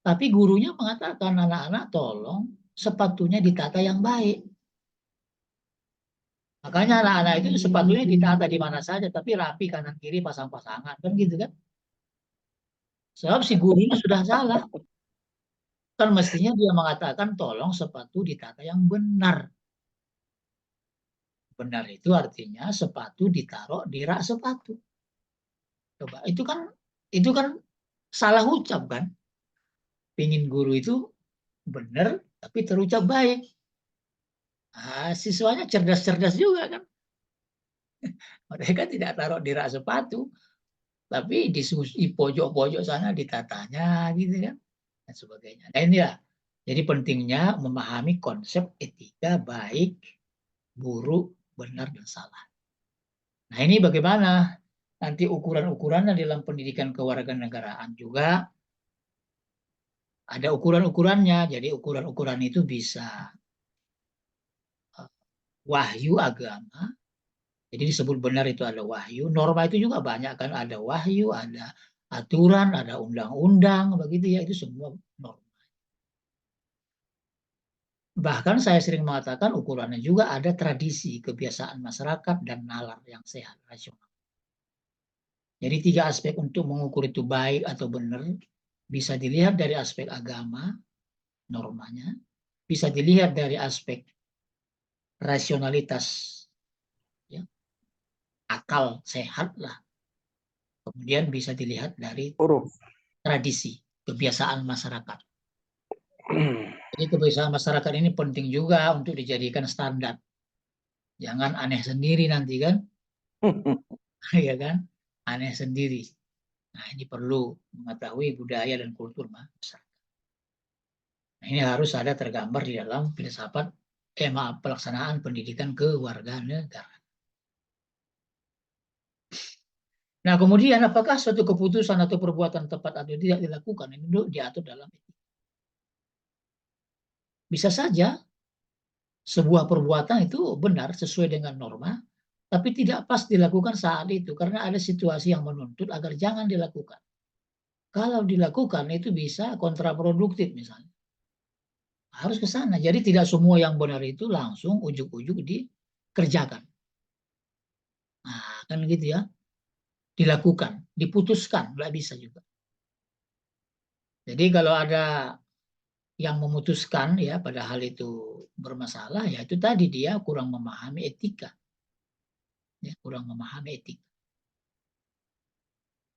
Tapi gurunya mengatakan anak-anak tolong sepatunya ditata yang baik. Makanya anak-anak itu sepatunya ditata di mana saja, tapi rapi kanan kiri pasang-pasangan kan gitu kan. Sebab si gurunya sudah salah. Kan mestinya dia mengatakan tolong sepatu ditata yang benar. Benar itu artinya sepatu ditaruh di rak sepatu. Coba itu kan salah ucap kan. Pingin guru itu benar tapi terucap baik. Nah, siswanya cerdas-cerdas juga kan. Mereka tidak taruh di rak sepatu, tapi di pojok-pojok sana ditatanya gitu kan, dan sebagainya. Nah ini ya, jadi pentingnya memahami konsep etika baik, buruk, benar, dan salah. Nah ini bagaimana nanti ukuran-ukurannya dalam pendidikan kewarganegaraan juga ada ukuran-ukurannya. Jadi ukuran-ukuran itu bisa wahyu agama. Jadi disebut benar itu ada wahyu. Norma itu juga banyak kan, ada wahyu, ada aturan, ada undang-undang, begitu ya, itu semua norma. Bahkan saya sering mengatakan ukurannya juga ada tradisi, kebiasaan masyarakat, dan nalar yang sehat, rasional. Jadi 3 aspek untuk mengukur itu baik atau benar, bisa dilihat dari aspek agama, normanya, bisa dilihat dari aspek rasionalitas, ya, akal sehat lah. Kemudian bisa dilihat dari Huruf. tradisi, kebiasaan masyarakat. Jadi kebiasaan masyarakat ini penting juga untuk dijadikan standar. Jangan aneh sendiri nanti kan, ya kan? Aneh sendiri. Nah ini perlu mengetahui budaya dan kultur masyarakat. Nah, ini harus ada tergambar di dalam filsafat pelaksanaan pendidikan kewarganegaraan. Nah kemudian apakah suatu keputusan atau perbuatan tepat atau tidak dilakukan, ini diatur dalam etika. Bisa saja sebuah perbuatan itu benar sesuai dengan norma, tapi tidak pas dilakukan saat itu karena ada situasi yang menuntut agar jangan dilakukan. Kalau dilakukan itu bisa kontraproduktif misalnya. Harus ke sana. Jadi tidak semua yang benar itu langsung ujuk-ujuk dikerjakan. Nah, kan gitu ya. Dilakukan, diputuskan, nggak bisa juga. Jadi kalau ada yang memutuskan ya padahal itu bermasalah, ya itu tadi dia kurang memahami etika. Ya, kurang memahami etika.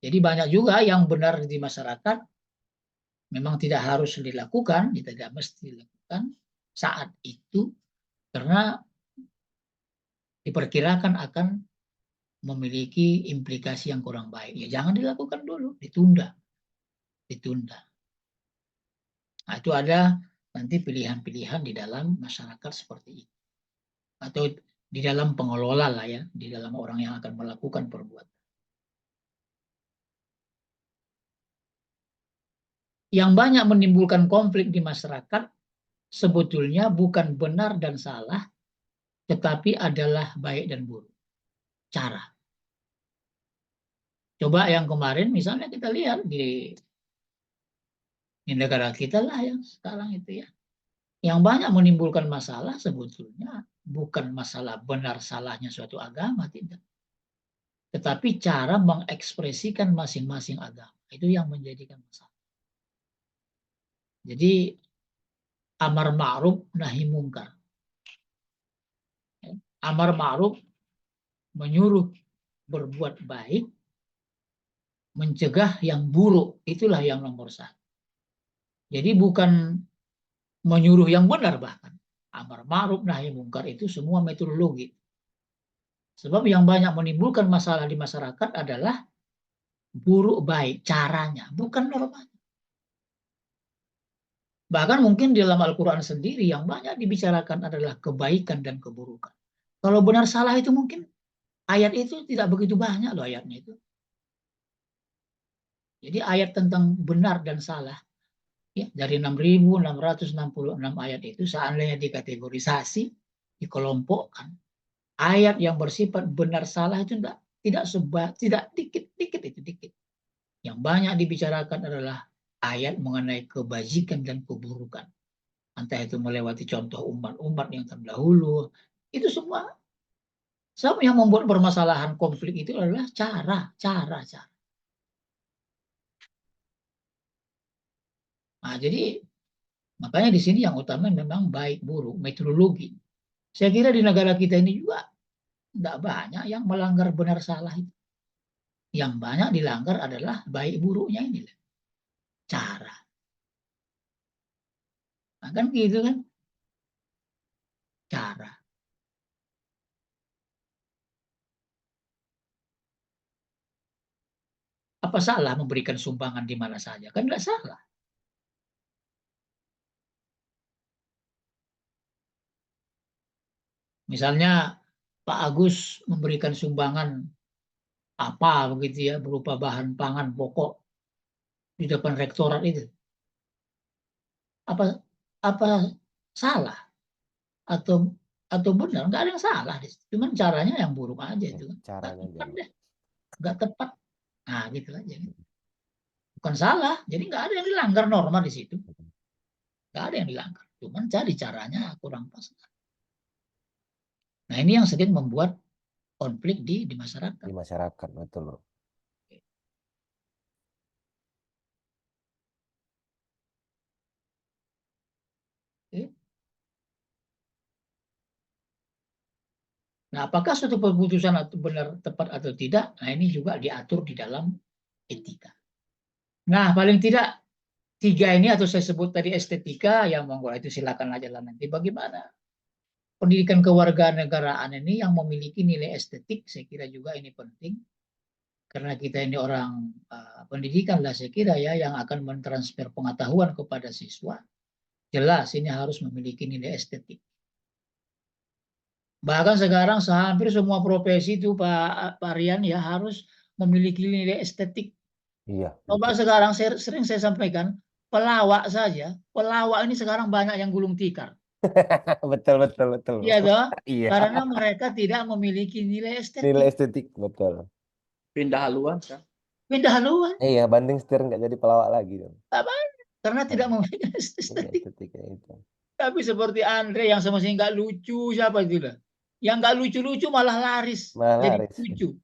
Jadi banyak juga yang benar di masyarakat memang tidak harus dilakukan, tidak mesti dilakukan saat itu karena diperkirakan akan memiliki implikasi yang kurang baik. Ya jangan dilakukan dulu, ditunda. Nah, itu ada nanti pilihan-pilihan di dalam masyarakat seperti itu. Atau di dalam pengelola lah ya, di dalam orang yang akan melakukan perbuatan. Yang banyak menimbulkan konflik di masyarakat sebetulnya bukan benar dan salah, tetapi adalah baik dan buruk. Cara. Coba yang kemarin misalnya kita lihat di negara kita lah yang sekarang itu ya. Yang banyak menimbulkan masalah sebetulnya bukan masalah benar salahnya suatu agama, tidak. tetapi cara mengekspresikan masing-masing agama itu yang menjadikan masalah. Jadi amar ma'ruf nahi mungkar. Amar ma'ruf menyuruh berbuat baik, mencegah yang buruk, itulah yang nomor satu. Jadi bukan menyuruh yang benar bahkan. Amar ma'ruf nahi mungkar itu semua metodologi. Sebab yang banyak menimbulkan masalah di masyarakat adalah buruk baik caranya, bukan norma. Bahkan mungkin di dalam Al-Quran sendiri yang banyak dibicarakan adalah kebaikan dan keburukan. Kalau benar salah itu mungkin ayat itu tidak begitu banyak loh ayatnya itu. Jadi ayat tentang benar dan salah ya, dari 6.666 ayat itu seandainya dikategorisasi, dikelompokkan, ayat yang bersifat benar salah itu tidak dikit itu dikit. Yang banyak dibicarakan adalah ayat mengenai kebajikan dan keburukan. Entah itu melewati contoh umat-umat yang terdahulu. Itu semua. Sebab yang membuat permasalahan konflik itu adalah cara. Nah, jadi makanya di sini yang utama memang baik buruk, metodologi. Saya kira di negara kita ini juga tidak banyak yang melanggar benar salah itu. Yang banyak dilanggar adalah baik buruknya ini. Cara. Nah, kan gitu kan? Cara. Apa salah memberikan sumbangan di mana saja? Kan nggak salah. Misalnya Pak Agus memberikan sumbangan apa begitu ya berupa bahan pangan pokok di depan rektorat itu. Apa salah atau benar? Nggak ada yang salah, cuman caranya yang buruk aja itu. Caranya Nggak tepat. Nah gitu aja. Bukan salah, jadi nggak ada yang dilanggar norma di situ. Nggak ada yang dilanggar, cuman cari caranya kurang pas. Nah ini yang sering membuat konflik di masyarakat. di masyarakat, betul. Nah, apakah suatu keputusan benar tepat atau tidak? Nah, ini juga diatur di dalam etika. Nah, paling tidak 3 ini atau saya sebut tadi estetika, yang monggo itu silakan aja lah nanti. Bagaimana pendidikan kewarganegaraan ini yang memiliki nilai estetik, saya kira juga ini penting. Karena kita ini orang pendidikan lah saya kira ya, yang akan mentransfer pengetahuan kepada siswa. Jelas ini harus memiliki nilai estetik. Bahkan sekarang hampir semua profesi itu Pak Rian ya harus memiliki nilai estetik. Iya. Coba sekarang sering saya sampaikan, pelawak saja, pelawak ini sekarang banyak yang gulung tikar. betul. Iya toh? Iya. Karena mereka tidak memiliki nilai estetik. Nilai estetik, betul. Pindah haluan kan? Pindah haluan. Iya, banding setir nggak jadi pelawak lagi dong. Karena tidak memiliki estetik. Estetiknya itu. Tapi seperti Andre yang semestinya nggak lucu, siapa itu lah? Yang nggak lucu-lucu malah laris. Malah jadi lucu.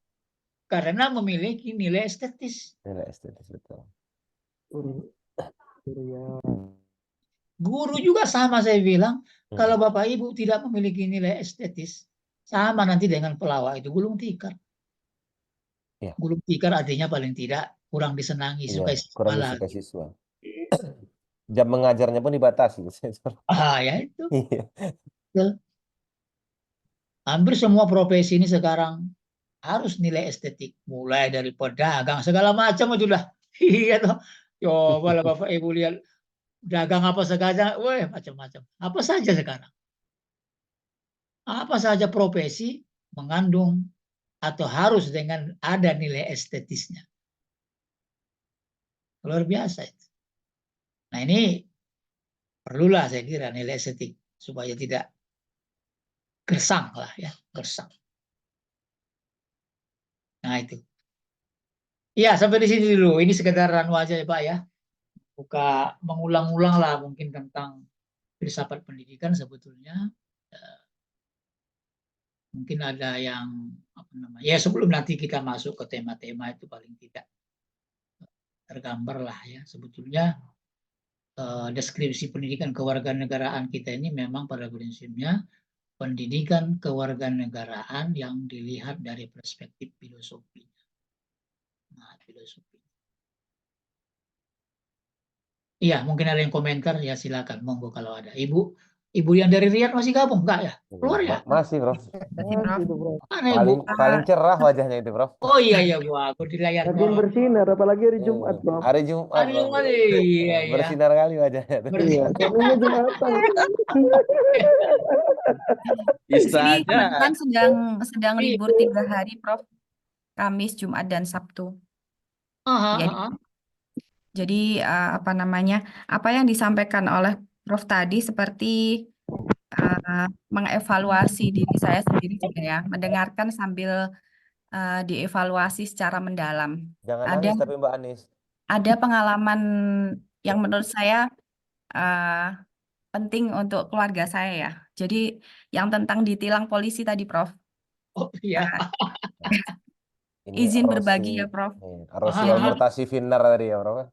Karena memiliki nilai estetis. Nilai estetis, betul. Guru juga sama saya bilang, kalau Bapak Ibu tidak memiliki nilai estetis, sama nanti dengan pelawak itu gulung tikar. Ya. Gulung tikar artinya paling tidak kurang disenangi, Iya, kurang malah. disukai siswa. Jam mengajarnya pun dibatasi. Ya itu. Iya. Hampir semua profesi ini sekarang harus nilai estetik, mulai dari pedagang segala macam itu dah. Iya toh. Coba lah Bapak Ibu lihat dagang apa saja, weh macam-macam. Apa saja sekarang. Apa saja profesi mengandung atau harus dengan ada nilai estetisnya. Luar biasa itu. Nah ini perlulah saya kira nilai estetik supaya tidak gersang lah ya, gersang. Nah itu. Ya sampai di sini dulu. Ini sekedar anu aja ya Pak ya. Buka mengulang-ulang lah mungkin tentang filsafat pendidikan sebetulnya. Mungkin ada yang apa namanya? Ya sebelum nanti kita masuk ke tema-tema itu paling tidak tergambar lah ya. Sebetulnya deskripsi pendidikan kewarganegaraan kita ini memang pada prinsipnya pendidikan kewarganegaraan yang dilihat dari perspektif filosofi. Nah, filosofi. Iya, mungkin ada yang komentar, ya silakan, monggo kalau ada. Ibu yang dari Riyadh masih gabung, enggak ya? Keluar ya? Masih, Prof. Masih, Bro. Mana Ibu? Paling cerah wajahnya itu, Prof. Oh iya, gua aku di layar Makin bawah. bersinar, apalagi hari Jumat, Bro. Hari Jumat, Hari Prof. Jumat, iya, iya. Bersinar kali wajahnya tuh. Iya, suaminya Jumatan. Bisa Di sini aja. kebetulan sedang libur 3 hari, Prof. Kamis, Jumat, dan Sabtu. Jadi apa namanya? Apa yang disampaikan oleh Prof tadi seperti mengevaluasi diri saya sendiri juga ya, mendengarkan sambil dievaluasi secara mendalam. Jangan Ada nangis tapi Mbak Anis. ada pengalaman yang menurut saya penting untuk keluarga saya ya. Jadi yang tentang ditilang polisi tadi, Prof. Oh iya. Ini Izin Rossi. berbagi ya, Prof. Rossi Jadi- Albertasi Finnar tadi ya, Prof.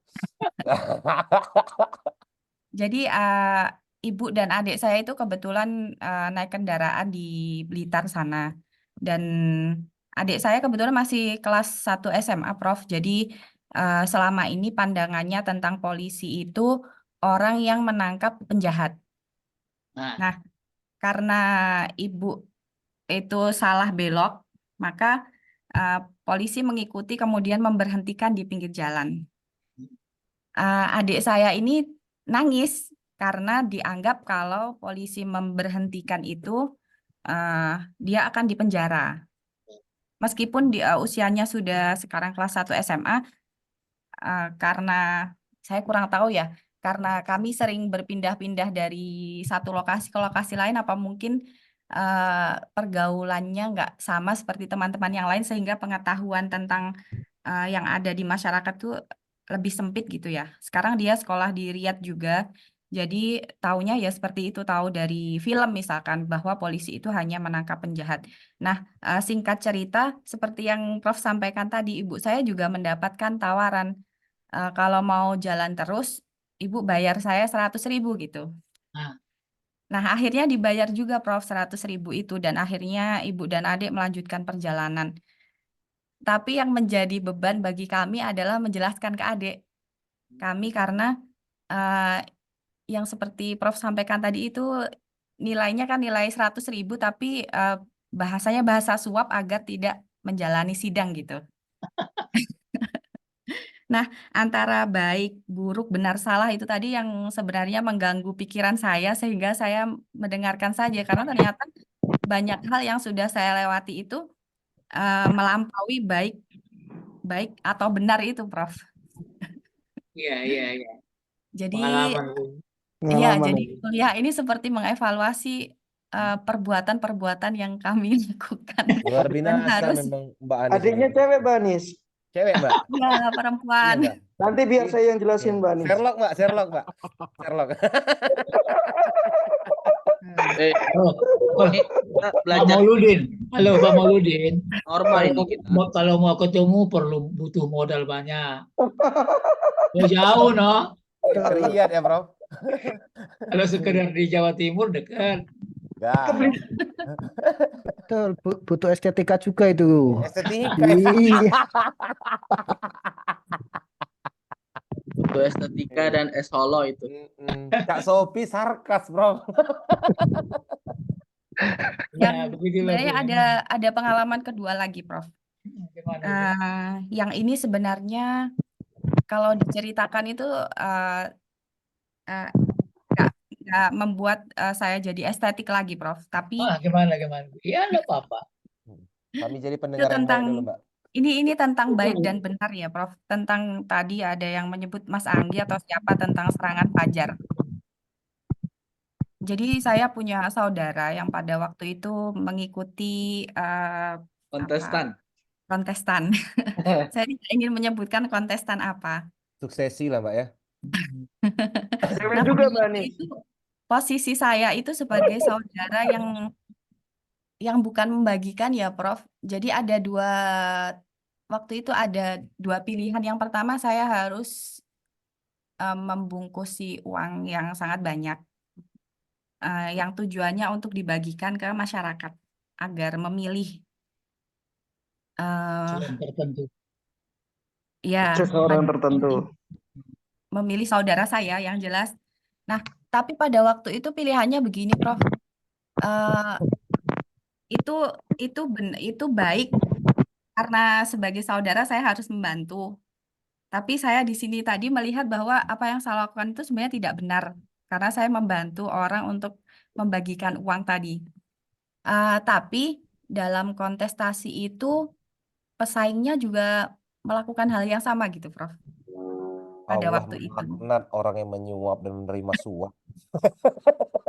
Jadi ibu dan adik saya itu kebetulan naik kendaraan di Blitar sana. Dan adik saya kebetulan masih kelas 1 SMA, Prof. Jadi selama ini pandangannya tentang polisi itu orang yang menangkap penjahat. Nah, karena ibu itu salah belok, maka polisi mengikuti kemudian memberhentikan di pinggir jalan. Adik saya ini nangis karena dianggap kalau polisi memberhentikan itu dia akan dipenjara. Meskipun usianya sudah sekarang kelas 1 SMA, karena saya kurang tahu ya, karena kami sering berpindah-pindah dari satu lokasi ke lokasi lain, apa mungkin pergaulannya nggak sama seperti teman-teman yang lain sehingga pengetahuan tentang yang ada di masyarakat tuh lebih sempit gitu ya. Sekarang dia sekolah di Riyadh juga, jadi taunya ya seperti itu, tahu dari film misalkan bahwa polisi itu hanya menangkap penjahat. Nah, singkat cerita seperti yang Prof sampaikan tadi, ibu saya juga mendapatkan tawaran kalau mau jalan terus, ibu bayar saya 100.000 gitu. Nah, akhirnya dibayar juga, Prof, 100.000 itu, dan akhirnya ibu dan adik melanjutkan perjalanan. Tapi yang menjadi beban bagi kami adalah menjelaskan ke adik kami karena yang seperti Prof sampaikan tadi itu nilainya kan nilai 100.000, tapi bahasanya bahasa suap agar tidak menjalani sidang gitu. Nah, antara baik, buruk, benar, salah itu tadi yang sebenarnya mengganggu pikiran saya sehingga saya mendengarkan saja karena ternyata banyak hal yang sudah saya lewati itu melampaui baik atau benar itu, Prof. Iya. Jadi Pengalaman. jadi kuliah ini seperti mengevaluasi perbuatan-perbuatan yang kami lakukan. Luar Dan binasa harus memang Mbak Anis. Adiknya ini. cewek, Mbak Anis. Cewek, Mbak. ya perempuan. Iya, Mbak. Nanti biar saya yang jelasin, Mbak Anis. Sherlock, Mbak. Sherlock. Ini kita Pak belajar Mauludin. Halo Pak Mauludin. normal ini kita. Kalau mau ketemu butuh modal banyak. Jauh, no? Riyadh ya, Prof. Kalau sekedar di Jawa Timur dekat. Enggak. Betul, butuh estetika juga itu. Estetika. Iya. Butuh estetika dan Solo itu. Kak Sophie sarkas, Prof. Ya, begitulah. Sebenarnya ada pengalaman kedua lagi, Prof. Gimana? Yang ini sebenarnya kalau diceritakan itu nggak membuat saya jadi estetik lagi, Prof. Tapi Gimana? Iya, enggak apa-apa. Kami jadi itu pendengar yang baik dulu, Mbak. ini tentang baik dan benar ya, Prof. Tentang tadi ada yang menyebut Mas Anggi atau siapa tentang serangan fajar. Jadi saya punya saudara yang pada waktu itu mengikuti Kontestan. kontestan. Saya tidak ingin menyebutkan kontestan apa. Suksesi lah, Mbak ya. Cewek Nah, juga, pada Mbak waktu Anis. itu posisi saya itu sebagai saudara yang yang bukan membagikan ya, Prof. Jadi ada waktu itu ada dua pilihan. Yang pertama saya harus membungkusi uang yang sangat banyak, yang tujuannya untuk dibagikan ke masyarakat agar memilih, Calon tertentu. ya, Seseorang agar tertentu. memilih saudara saya yang jelas. Nah, tapi pada waktu itu pilihannya begini, Prof. Eh, itu baik karena sebagai saudara saya harus membantu. Tapi saya di sini tadi melihat bahwa apa yang saya lakukan itu sebenarnya tidak benar karena saya membantu orang untuk membagikan uang tadi. Tapi dalam kontestasi itu pesaingnya juga melakukan hal yang sama gitu, Prof. Pada Allah waktu itu. melaknat orang yang menyuap dan menerima suap.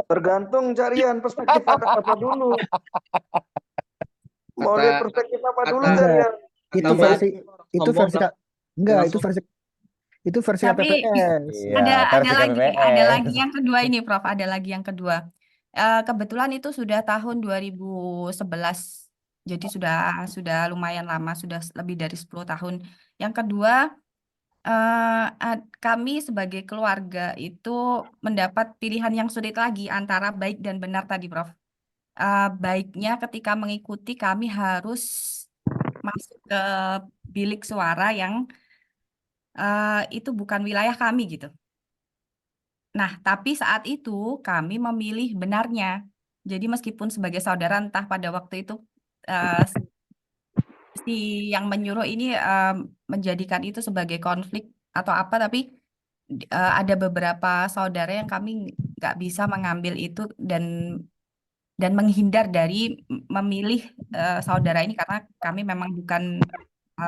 Tergantung carian perspektif apa dulu. Mau Kata- lihat perspektif apa dulu kata- carian? Itu Tambah versi itu sombong versi dong. enggak, Jangan itu versi Tapi KPPS. Iya, ada versi lagi KPPS. yang kedua ini, Prof. Ada lagi yang kedua. Kebetulan itu sudah tahun 2011. Jadi sudah lumayan lama, sudah lebih dari 10 tahun. Yang kedua, kami sebagai keluarga itu mendapat pilihan yang sulit lagi antara baik dan benar tadi, Prof. Baiknya ketika mengikuti kami harus masuk ke bilik suara yang itu bukan wilayah kami gitu. Nah, tapi saat itu kami memilih benarnya. Jadi meskipun sebagai saudara entah pada waktu itu eh, si yang menyuruh ini menjadikan itu sebagai konflik atau apa, tapi ada beberapa saudara yang kami nggak bisa mengambil itu dan menghindar dari memilih saudara ini karena kami memang bukan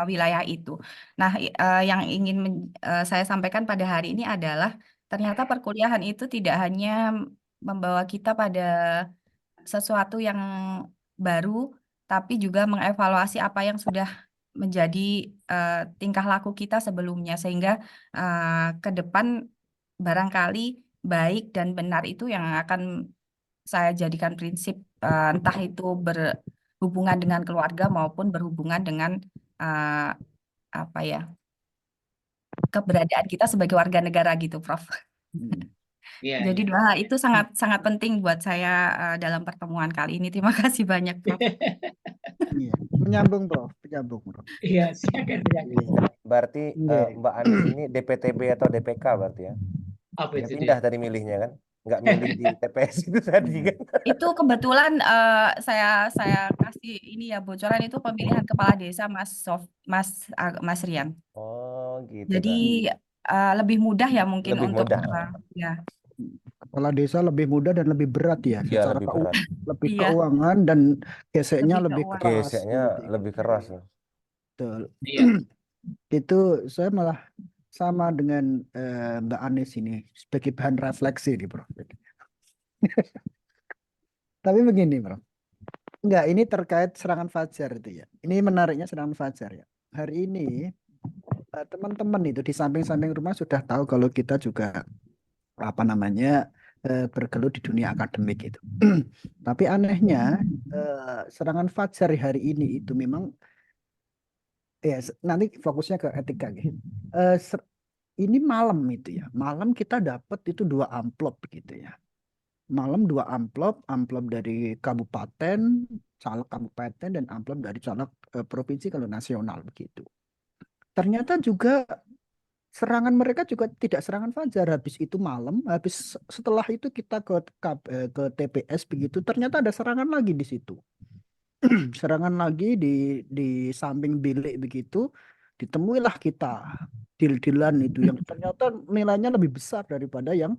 wilayah itu. Nah, yang ingin saya sampaikan pada hari ini adalah ternyata perkuliahan itu tidak hanya membawa kita pada sesuatu yang baru, tapi juga mengevaluasi apa yang sudah menjadi tingkah laku kita sebelumnya, sehingga ke depan barangkali baik dan benar itu yang akan saya jadikan prinsip, entah itu berhubungan dengan keluarga maupun berhubungan dengan apa ya, keberadaan kita sebagai warga negara gitu, Prof. Iya, Jadi iya. dua hal itu sangat sangat penting buat saya dalam pertemuan kali ini. Terima kasih banyak, Prof. Iya. Menyambung, Prof. Menyambung, Prof. Iya, silakan. Iya. Berarti Iya. Mbak Anis ini DPTB atau DPK berarti ya? Apa Dia itu pindah dia? tadi milihnya kan? Nggak milih di TPS itu tadi kan? Itu kebetulan saya kasih ini ya bocoran itu pemilihan kepala desa Mas Rian. Oh gitu Jadi dah. lebih mudah ya mungkin Lebih untuk mudah. ya. Kepala desa lebih mudah dan lebih berat ya, Iya secara lebih berat. lebih Iya. keuangan dan geseknya Lebih lebih keuangan. keras. Geseknya gitu. lebih keras loh. Betul. Iya. Itu saya malah sama dengan Mbak Anis ini sebagai bahan refleksi nih, Bro. Tapi begini, Bro. Enggak, ini terkait serangan fajar itu ya. Ini menariknya serangan fajar ya. Hari ini teman-teman itu di samping-samping rumah sudah tahu kalau kita juga apa namanya bergelut di dunia akademik itu. Tapi anehnya serangan fajar hari ini itu memang ya nanti fokusnya ke etika gitu. Ini malam itu ya. Malam kita dapat itu 2 amplop gitu ya. Malam 2 amplop dari kabupaten, caleg kabupaten dan amplop dari caleg provinsi kalau nasional begitu. Ternyata juga serangan mereka juga tidak serangan fajar, habis itu malam, habis setelah itu kita ke TPS begitu, ternyata ada serangan lagi di situ. Serangan lagi di samping bilik begitu, ditemuilah kita deal-dealan itu yang ternyata nilainya lebih besar daripada yang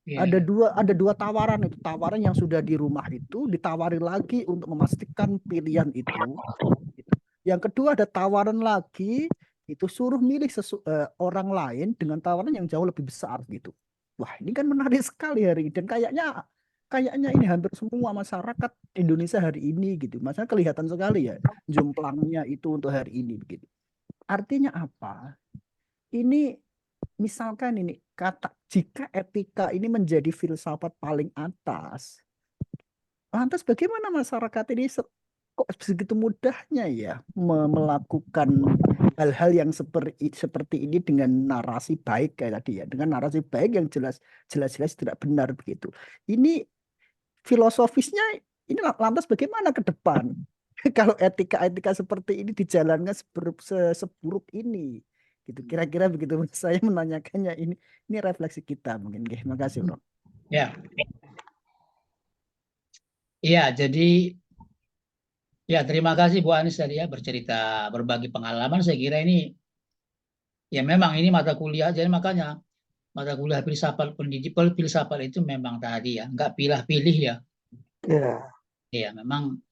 Iya, ada dua tawaran itu, tawaran yang sudah di rumah itu ditawari lagi untuk memastikan pilihan itu. Yang kedua ada tawaran lagi itu suruh milih orang lain dengan tawaran yang jauh lebih besar gitu. Wah, ini kan menarik sekali hari ini dan kayaknya ini hampir semua masyarakat Indonesia hari ini gitu. Maksudnya kelihatan sekali ya jumplangnya itu untuk hari ini begitu. Artinya apa? Ini misalkan ini jika etika ini menjadi filsafat paling atas, Lantas bagaimana masyarakat ini kok begitu mudahnya ya melakukan hal-hal yang seperti ini dengan narasi baik kayak tadi ya, dengan narasi baik yang jelas-jelas tidak benar begitu. Ini filosofisnya ini lantas bagaimana ke depan? Kalau etika-etika seperti ini dijalankan seburuk ini, gitu. Kira-kira begitu saya menanyakannya ini refleksi kita mungkin. Terima kasih, Bro. Ya. Iya, jadi ya terima kasih Bu Anis tadi ya bercerita berbagi pengalaman. Saya kira ini ya memang ini mata kuliah, jadi makanya mata kuliah filsafat pendidikan filsafat itu memang tadi ya nggak pilih-pilih ya. Ya. Ya memang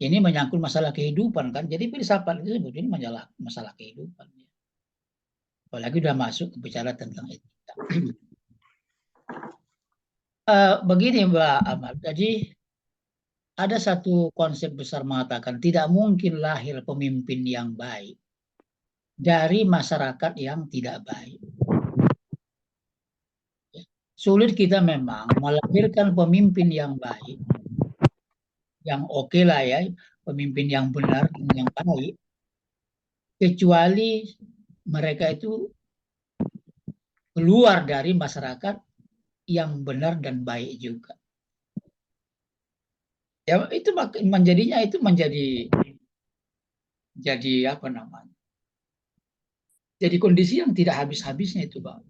ini menyangkut masalah kehidupan kan. Jadi filsafat itu sebetulnya masalah kehidupan. Apalagi udah masuk bicara tentang etika. Begini Mbak Ahmad, jadi ada satu konsep besar mengatakan tidak mungkin lahir pemimpin yang baik dari masyarakat yang tidak baik. Sulit kita memang melahirkan pemimpin yang baik, yang oke lah ya, pemimpin yang benar, yang baik, kecuali mereka itu keluar dari masyarakat yang benar dan baik juga. Ya itu menjadinya itu jadi apa namanya? Jadi kondisi yang tidak habis-habisnya itu, Pak.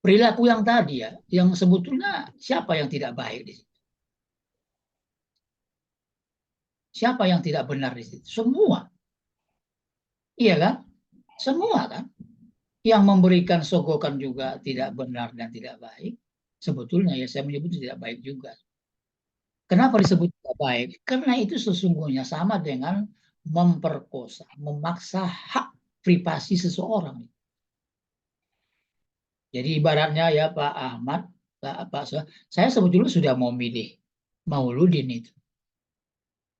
Perilaku yang tadi ya, yang sebetulnya siapa yang tidak baik di situ? Siapa yang tidak benar di situ? Semua. Iya kan? Semua kan? Yang memberikan sogokan juga tidak benar dan tidak baik. Sebetulnya ya saya menyebut tidak baik juga. Kenapa disebut tidak baik? Karena itu sesungguhnya sama dengan memperkosa, memaksa hak privasi seseorang. Jadi ibaratnya ya Pak Ahmad, saya sebetulnya sudah mau milih Mauludin itu.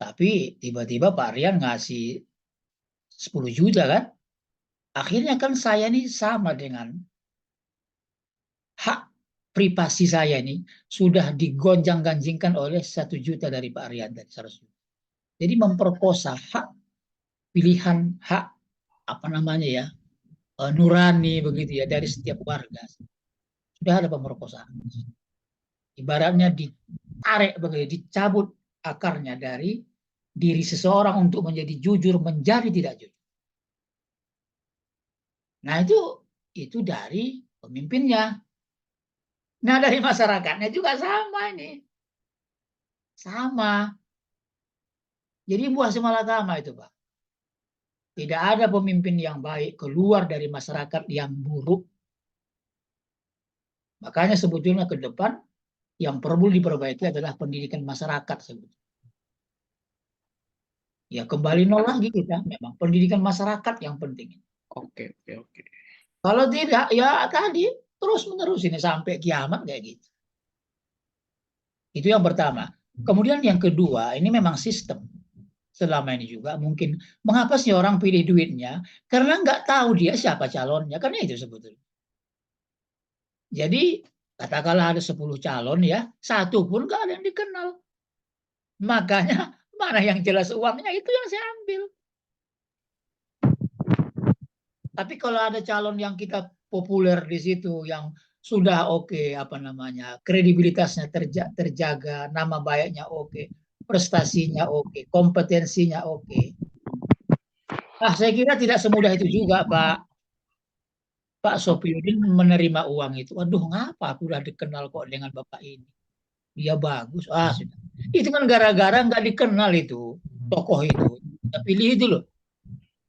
Tapi tiba-tiba Pak Rian ngasih 10 juta kan. Akhirnya kan saya ini sama dengan hak privasi saya ini sudah digonjang-ganjingkan oleh 1 juta dari Pak Rian dari 100 juta. Jadi memperkosa hak pilihan hak apa namanya ya nurani begitu ya dari setiap warga. Sudah ada pemerkosaan. Ibaratnya ditarik begitu, dicabut akarnya dari diri seseorang untuk menjadi jujur, menjadi tidak jujur. Nah itu dari pemimpinnya. Nah dari masyarakatnya juga sama ini. Sama. Jadi buah semalakama itu Pak. Tidak ada pemimpin yang baik keluar dari masyarakat yang buruk. Makanya sebetulnya ke depan yang perlu diperbaiki adalah pendidikan masyarakat sebetulnya. Ya kembali nol lagi kita memang pendidikan masyarakat yang penting. Oke. Kalau tidak ya tadi terus menerus ini sampai kiamat kayak gitu. Itu yang pertama. Kemudian yang kedua ini memang sistem. Selama ini juga mungkin mengapa sih orang pilih duitnya? Karena nggak tahu dia siapa calonnya. Karena itu sebetulnya. Jadi katakanlah ada 10 calon ya, satu pun nggak ada yang dikenal. Makanya mana yang jelas uangnya itu yang saya ambil. Tapi kalau ada calon yang kita populer di situ yang sudah oke, apa namanya, kredibilitasnya terjaga, nama baiknya oke, prestasinya oke, kompetensinya oke. Nah, saya kira tidak semudah itu juga, Pak Sopiudin menerima uang itu. Aduh, ngapa aku udah dikenal kok dengan Bapak ini? Dia bagus. Sudah. Itu kan gara-gara nggak dikenal itu tokoh itu. Kita pilih itu loh.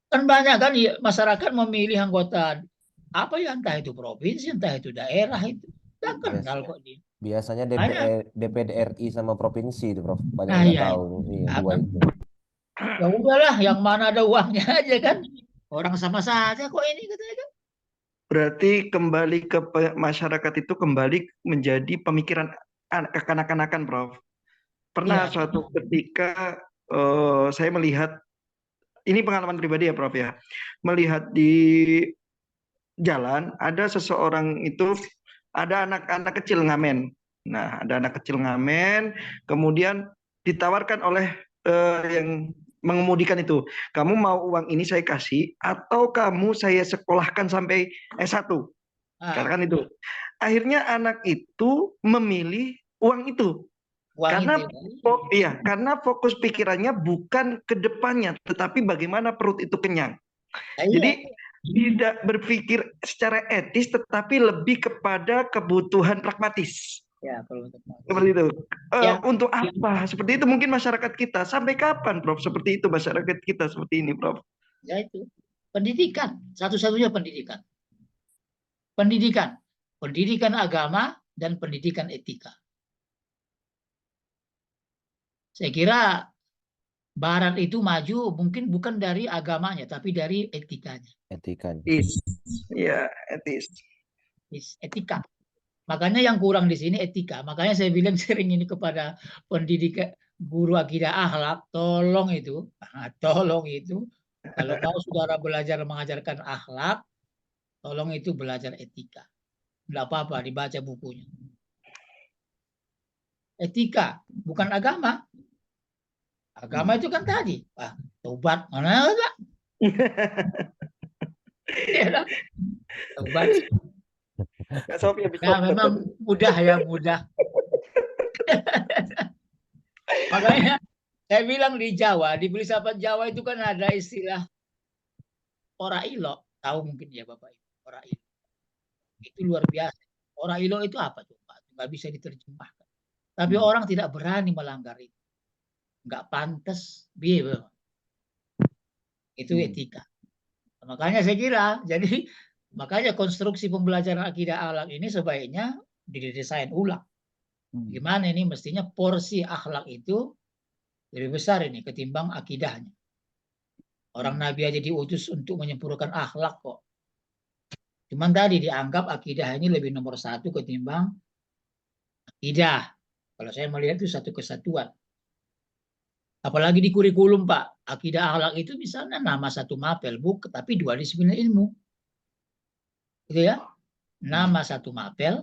Kan banyak kan masyarakat memilih anggota apa ya, entah itu provinsi, entah itu daerah itu. Nggak kenal kok dia. Biasanya DPD RI sama provinsi itu, Prof. Banyak nggak tahu. Iya, dua itu. Ya udahlah, yang mana ada uangnya aja kan. Orang sama saja kok ini katanya kan. Berarti kembali ke masyarakat itu kembali menjadi pemikiran kekanak-kanakan, Prof. Pernah suatu ketika saya melihat, ini pengalaman pribadi ya Prof ya, melihat di jalan ada seseorang itu, ada anak-anak kecil ngamen. Nah, ada anak kecil ngamen, kemudian ditawarkan oleh yang mengemudikan itu, kamu mau uang ini saya kasih, atau kamu saya sekolahkan sampai S1. Katakan itu. Akhirnya anak itu memilih uang itu. Karena fokus pikirannya bukan ke depannya, tetapi bagaimana perut itu kenyang. Jadi tidak berpikir secara etis, tetapi lebih kepada kebutuhan pragmatis. Ya, seperti itu. Untuk apa? Seperti itu mungkin masyarakat kita. Sampai kapan, Prof? Seperti itu masyarakat kita seperti ini, Prof. Ya itu. Pendidikan. Satu-satunya pendidikan. Pendidikan agama dan pendidikan etika. Saya kira Barat itu maju mungkin bukan dari agamanya, tapi dari etikanya. Etis. Etika. Makanya yang kurang di sini etika. Makanya saya bilang sering ini kepada pendidikan guru akidah akhlak, tolong itu. Kalau mau saudara belajar mengajarkan akhlak, tolong itu belajar etika. Tidak apa-apa, dibaca bukunya. Etika, bukan agama. Agama itu kan tadi, tobat, mana enggak? Tobat. Memang mudah. Makanya saya bilang di Jawa, di filsafat Jawa itu kan ada istilah orailo. Tahu mungkin ya Bapak Ibu, orailo. Itu luar biasa. Orailo itu apa coba? Nggak bisa diterjemahkan. Tapi orang tidak berani melanggar itu. Nggak pantas. Itu etika. Makanya saya kira, makanya konstruksi pembelajaran akidah akhlak ini sebaiknya didesain ulang. Gimana ini mestinya porsi akhlak itu lebih besar ini ketimbang akidahnya. Orang Nabi aja diutus untuk menyempurnakan akhlak kok. Cuman tadi dianggap akidah ini lebih nomor satu ketimbang akidah. Kalau saya melihat itu satu kesatuan. Apalagi di kurikulum Pak, akidah akhlak itu misalnya nama satu mapel buku, tapi 2 disiplin ilmu. Gitu ya. Nama satu mapel,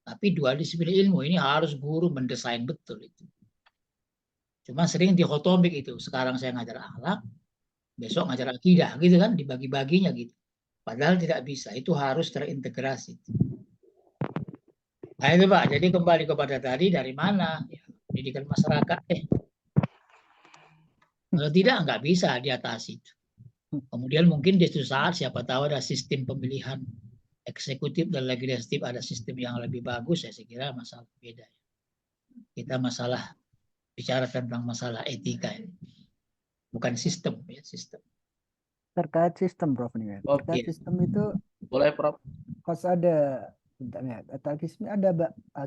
tapi 2 disiplin ilmu. Ini harus guru mendesain betul itu. Cuma sering dihotomik itu. Sekarang saya ngajar akhlak, besok ngajar akidah, gitu kan, dibagi-baginya gitu. Padahal tidak bisa, itu harus terintegrasi. Nah itu Pak, jadi kembali kepada tadi, dari mana? Ya, pendidikan masyarakat. Kalau tidak, nggak bisa diatasi. Kemudian mungkin di suatu saat siapa tahu ada sistem pemilihan eksekutif dan legislatif, ada sistem yang lebih bagus, saya kira masalah beda. Kita bicara tentang masalah etika ini. Bukan sistem, ya sistem. Terkait sistem, Prof. Nih, terkait sistem itu boleh, Prof. Pas ada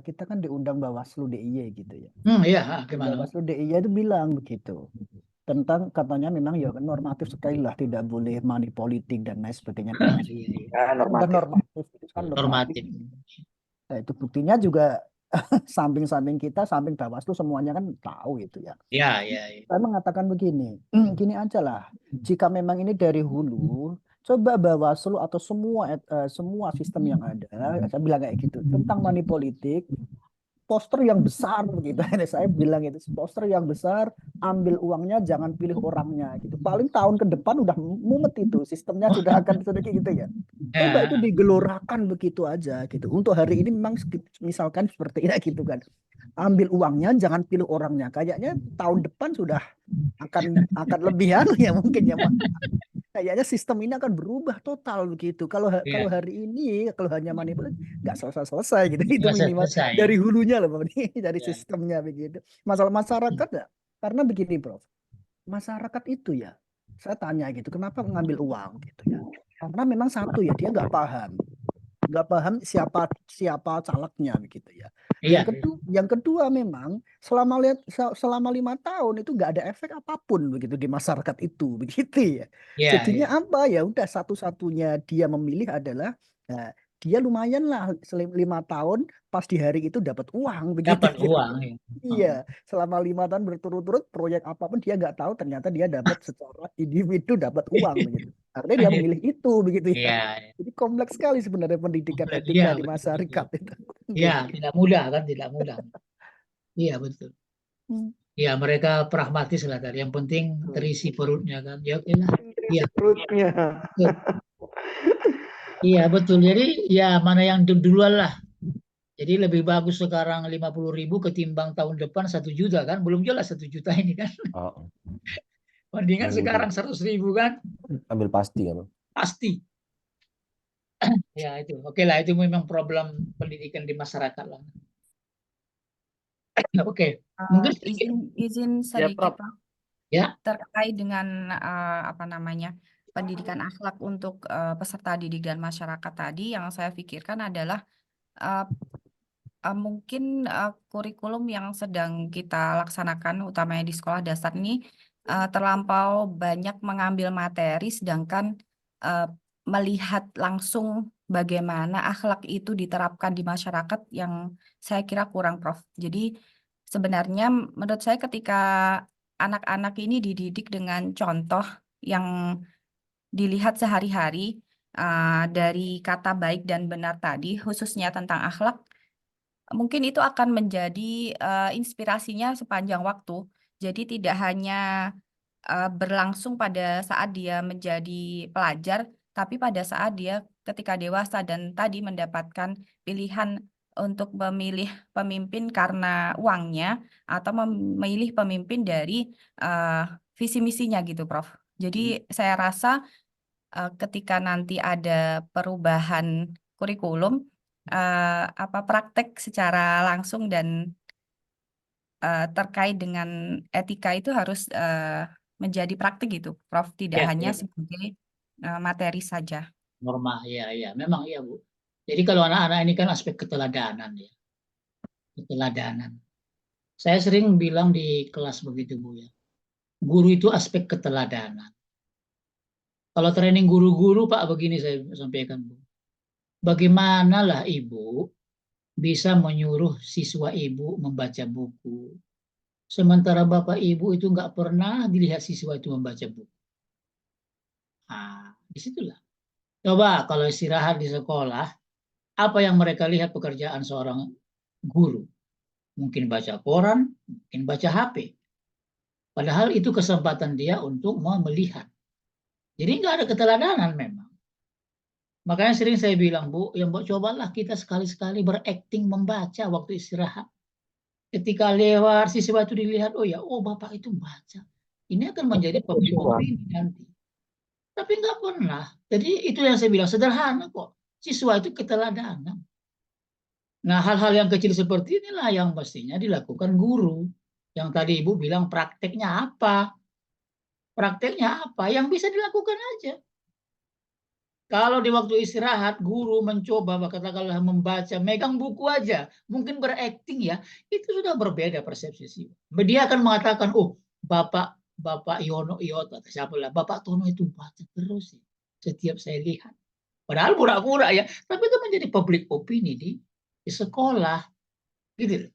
kita kan diundang Bawaslu DIY gitu ya. Iya, gimana? Bawaslu DIY itu bilang begitu. Tentang katanya memang ya normatif sekali lah, tidak boleh money politik dan lain sebagainya. Normatif. Nah, itu buktinya juga samping kita, samping Bawaslu semuanya kan tahu itu ya. Iya. Saya mengatakan begini, gini aja lah. Jika memang ini dari hulu, coba Bawaslu atau semua sistem yang ada, saya bilang kayak gitu, tentang money politik, poster yang besar begitu. Saya bilang itu poster yang besar, ambil uangnya, jangan pilih orangnya gitu. Paling tahun ke depan udah mumet itu, sistemnya sudah akan sedikit gitu ya. Coba itu digelorakan begitu aja gitu. Untuk hari ini memang misalkan seperti ini gitu kan. Ambil uangnya, jangan pilih orangnya. Kayaknya tahun depan sudah akan lebih ya mungkin ya. Kayaknya sistem ini akan berubah total begitu. Kalau hari ini kalau hanya manipulasi nggak selesai gitu. Itu minimal dari hulunya loh, dari sistemnya begitu. Masalah masyarakat ya, karena begini, Prof. Masyarakat itu ya, saya tanya gitu, kenapa mengambil uang gitu ya? Karena memang satu ya, dia nggak paham siapa calegnya begitu ya. Yang kedua memang selama 5 tahun itu nggak ada efek apapun begitu di masyarakat itu begitu ya. Jadinya apa ya udah satu-satunya dia memilih adalah dia lumayan lah 5 tahun pas di hari itu dapat uang begitu. Dapat uang. Iya, selama 5 tahun berturut-turut proyek apapun dia nggak tahu, ternyata dia dapat secara individu dapat uang begitu. Artinya dia memilih itu begitu ya. Jadi kompleks sekali sebenarnya pendidikan etika di masyarakat itu. Ya, tidak mudah kan, tidak mudah. Iya, betul. Ya, mereka pragmatis lah tadi. Yang penting terisi perutnya kan. Ya, oke lah. Iya. Perutnya. Iya, betul. Jadi ya mana yang duluan lah. Jadi lebih bagus sekarang 50.000 ketimbang tahun depan 1 juta kan. Belum jelas 1 juta ini kan. Oh, Mendingan Betul. sekarang 100.000 kan. ambil pasti kan. Pasti. Ya itu. Oke lah, itu memang problem pendidikan di masyarakat lah. Oke. Mungkin izin sedikit, Prof. Prof. Ya. Terkait dengan pendidikan akhlak untuk peserta didik dan masyarakat tadi, yang saya pikirkan adalah mungkin kurikulum yang sedang kita laksanakan, utamanya di sekolah dasar ini, terlampau banyak mengambil materi, sedangkan melihat langsung bagaimana akhlak itu diterapkan di masyarakat yang saya kira kurang, Prof. Jadi sebenarnya menurut saya ketika anak-anak ini dididik dengan contoh yang dilihat sehari-hari dari kata baik dan benar tadi, khususnya tentang akhlak, mungkin itu akan menjadi inspirasinya sepanjang waktu. Jadi tidak hanya berlangsung pada saat dia menjadi pelajar, tapi pada saat dia ketika dewasa dan tadi mendapatkan pilihan untuk memilih pemimpin karena uangnya atau memilih pemimpin dari visi misinya gitu, Prof. Jadi saya rasa ketika nanti ada perubahan kurikulum, praktek secara langsung dan terkait dengan etika itu harus menjadi praktik gitu, Prof. Tidak Ya, hanya ya. sebagai materi saja. Norma, ya, memang iya Bu. Jadi kalau anak-anak ini kan aspek keteladanan ya, keteladanan. Saya sering bilang di kelas begitu Bu ya, guru itu aspek keteladanan. Kalau training guru-guru Pak begini saya sampaikan Bu, bagaimanalah Ibu bisa menyuruh siswa Ibu membaca buku, sementara Bapak Ibu itu nggak pernah dilihat siswa itu membaca buku. Nah, disitulah. Coba kalau istirahat di sekolah, apa yang mereka lihat pekerjaan seorang guru? Mungkin baca koran, mungkin baca HP. Padahal itu kesempatan dia untuk melihat. Jadi nggak ada keteladanan memang. Makanya sering saya bilang, Bu, ya Mbak, cobalah kita sekali-sekali berakting membaca waktu istirahat. Ketika lewat siswa itu dilihat, oh ya, oh Bapak itu baca. Ini akan menjadi public opinion nanti. Tapi nggak pernah. Jadi itu yang saya bilang, sederhana kok. Siswa itu keteladanan. Nah, hal-hal yang kecil seperti inilah yang mestinya dilakukan guru. Yang tadi Ibu bilang prakteknya apa? Prakteknya apa? Yang bisa dilakukan aja. Kalau di waktu istirahat, guru mencoba, katakanlah membaca, megang buku aja, mungkin berakting ya, itu sudah berbeda persepsi sih. Dia akan mengatakan, oh, Bapak Yono Iyota, siapa lah, Bapak Tono itu baca terus ya, setiap saya lihat. Padahal pura-pura ya, tapi itu menjadi public opini di sekolah, gitu.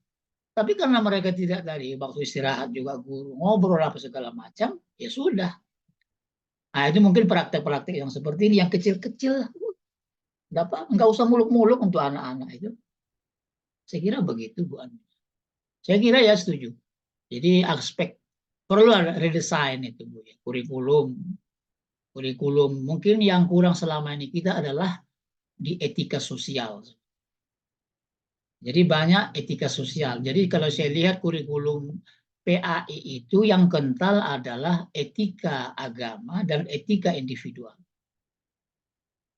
Tapi karena mereka tidak tadi waktu istirahat juga guru ngobrol apa segala macam, ya sudah. Nah itu mungkin praktek-praktek yang seperti ini, yang kecil-kecil, nggak usah muluk-muluk untuk anak-anak itu. Saya kira begitu Bu Anu. Saya kira ya setuju. Jadi aspek perlu ada redesign itu Bu ya, kurikulum mungkin yang kurang selama ini kita adalah di etika sosial. Jadi banyak etika sosial. Jadi kalau saya lihat kurikulum PAI itu yang kental adalah etika agama dan etika individual.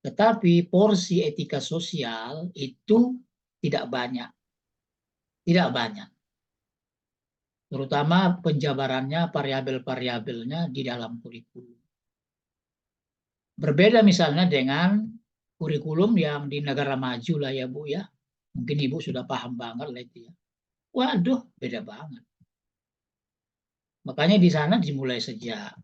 Tetapi porsi etika sosial itu tidak banyak. Tidak banyak. Terutama penjabarannya, variabel-variabelnya di dalam kurikulum. Berbeda misalnya dengan kurikulum yang di negara maju lah ya Bu ya. Mungkin Ibu sudah paham banget lah itu ya. Waduh, beda banget. Makanya di sana dimulai sejak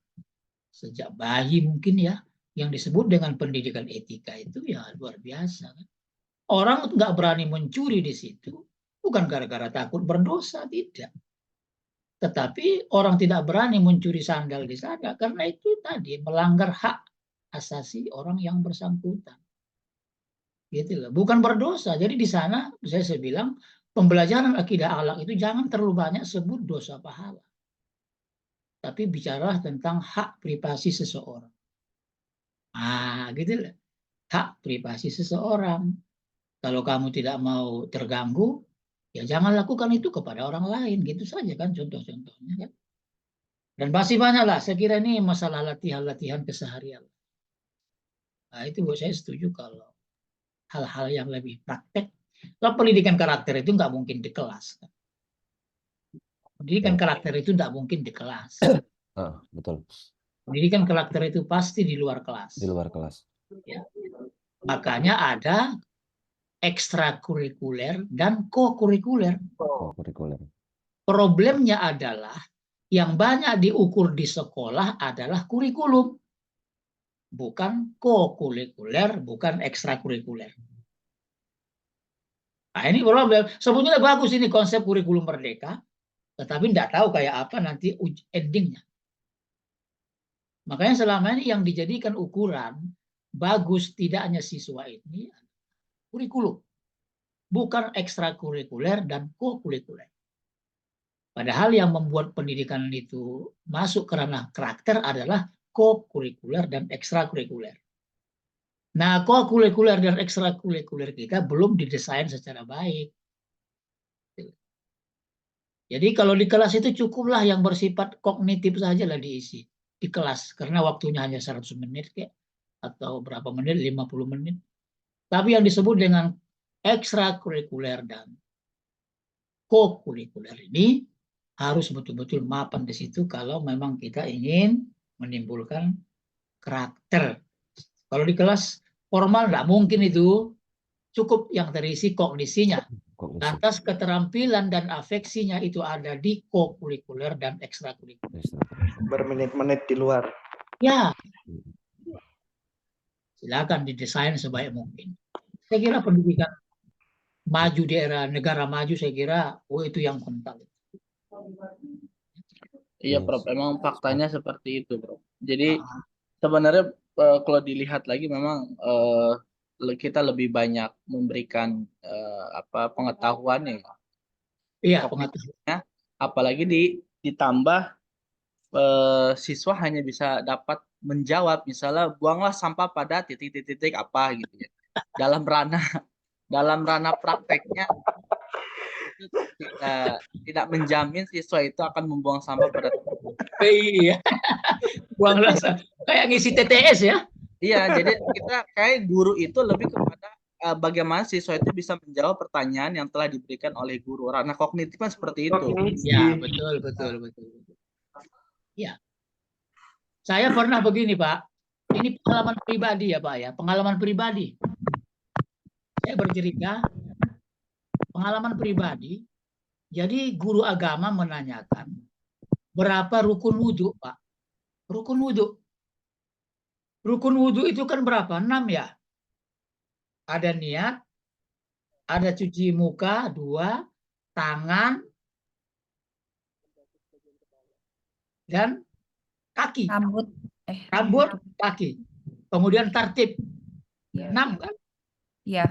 bayi mungkin ya, yang disebut dengan pendidikan etika itu ya luar biasa. Orang nggak berani mencuri di situ, bukan gara-gara takut berdosa, tidak. Tetapi orang tidak berani mencuri sandal di sana karena itu tadi melanggar hak asasi orang yang bersangkutan. Gitu loh. Bukan berdosa. Jadi di sana saya bilang pembelajaran akidah akhlak itu jangan terlalu banyak sebut dosa pahala. Tapi bicara tentang hak privasi seseorang. Gitu loh. Hak privasi seseorang. Kalau kamu tidak mau terganggu, ya jangan lakukan itu kepada orang lain. Gitu saja kan contoh-contohnya. Kan? Dan masih banyak lah. Saya kira ini masalah latihan-latihan keseharian. Nah itu buat saya setuju kalau hal-hal yang lebih praktek. Kalau pendidikan karakter itu nggak mungkin di kelas. Kan? Pendidikan karakter itu nggak mungkin di kelas. Betul. Pendidikan karakter itu pasti di luar kelas. Di luar kelas. Ya. Makanya ada ekstrakurikuler dan kokurikuler. Problemnya adalah yang banyak diukur di sekolah adalah kurikulum. Bukan kokurikuler, bukan ekstrakurikuler. Nah ini problem. Sebetulnya bagus ini konsep kurikulum merdeka, tetapi tidak tahu kayak apa nanti endingnya. Makanya selama ini yang dijadikan ukuran bagus tidaknya siswa ini kurikulum, bukan ekstrakurikuler dan kokurikuler. Padahal yang membuat pendidikan itu masuk ke ranah karakter adalah kokurikuler dan ekstrakurikuler. Nah, kokurikuler dan ekstrakurikuler kita belum didesain secara baik. Jadi kalau di kelas itu cukuplah yang bersifat kognitif saja lah diisi di kelas. Karena waktunya hanya 100 menit kayak, atau berapa menit, 50 menit. Tapi yang disebut dengan ekstrakurikuler dan kokurikuler ini harus betul-betul mapan di situ kalau memang kita ingin menimbulkan karakter. Kalau di kelas formal nggak mungkin itu, cukup yang terisi kognisinya. Lantas keterampilan dan afeksinya itu ada di kokurikuler dan ekstrakurikuler. Bermenit-menit di luar. Ya, silakan didesain sebaik mungkin. Saya kira pendidikan maju di era negara maju, saya kira itu yang kental. Iya, Prof. Emang faktanya seperti itu, Prof. Jadi sebenarnya kalau dilihat lagi memang kita lebih banyak memberikan pengetahuan ya. Iya, pengetahuan. Apalagi ditambah siswa hanya bisa dapat menjawab, misalnya buanglah sampah pada titik-titik apa gitu ya. Dalam ranah prakteknya tidak menjamin siswa itu akan membuang sampah pada Iya. Buanglah kayak ngisi TTS ya. Iya, jadi kita kayak guru itu lebih kepada bagaimana siswa itu bisa menjawab pertanyaan yang telah diberikan oleh guru. Ranah kognitif kan seperti itu. Ya, betul. Ya. Saya pernah begini, Pak. Ini pengalaman pribadi ya, Pak ya. Pengalaman pribadi. Saya bercerita pengalaman pribadi. Jadi guru agama menanyakan berapa rukun wudhu, Pak? Rukun wudhu. Rukun wudhu itu kan berapa? 6 ya? Ada niat, ada cuci muka, 2, tangan, dan kaki. Rambut, kaki. Kemudian tartib. 6 kan? Iya.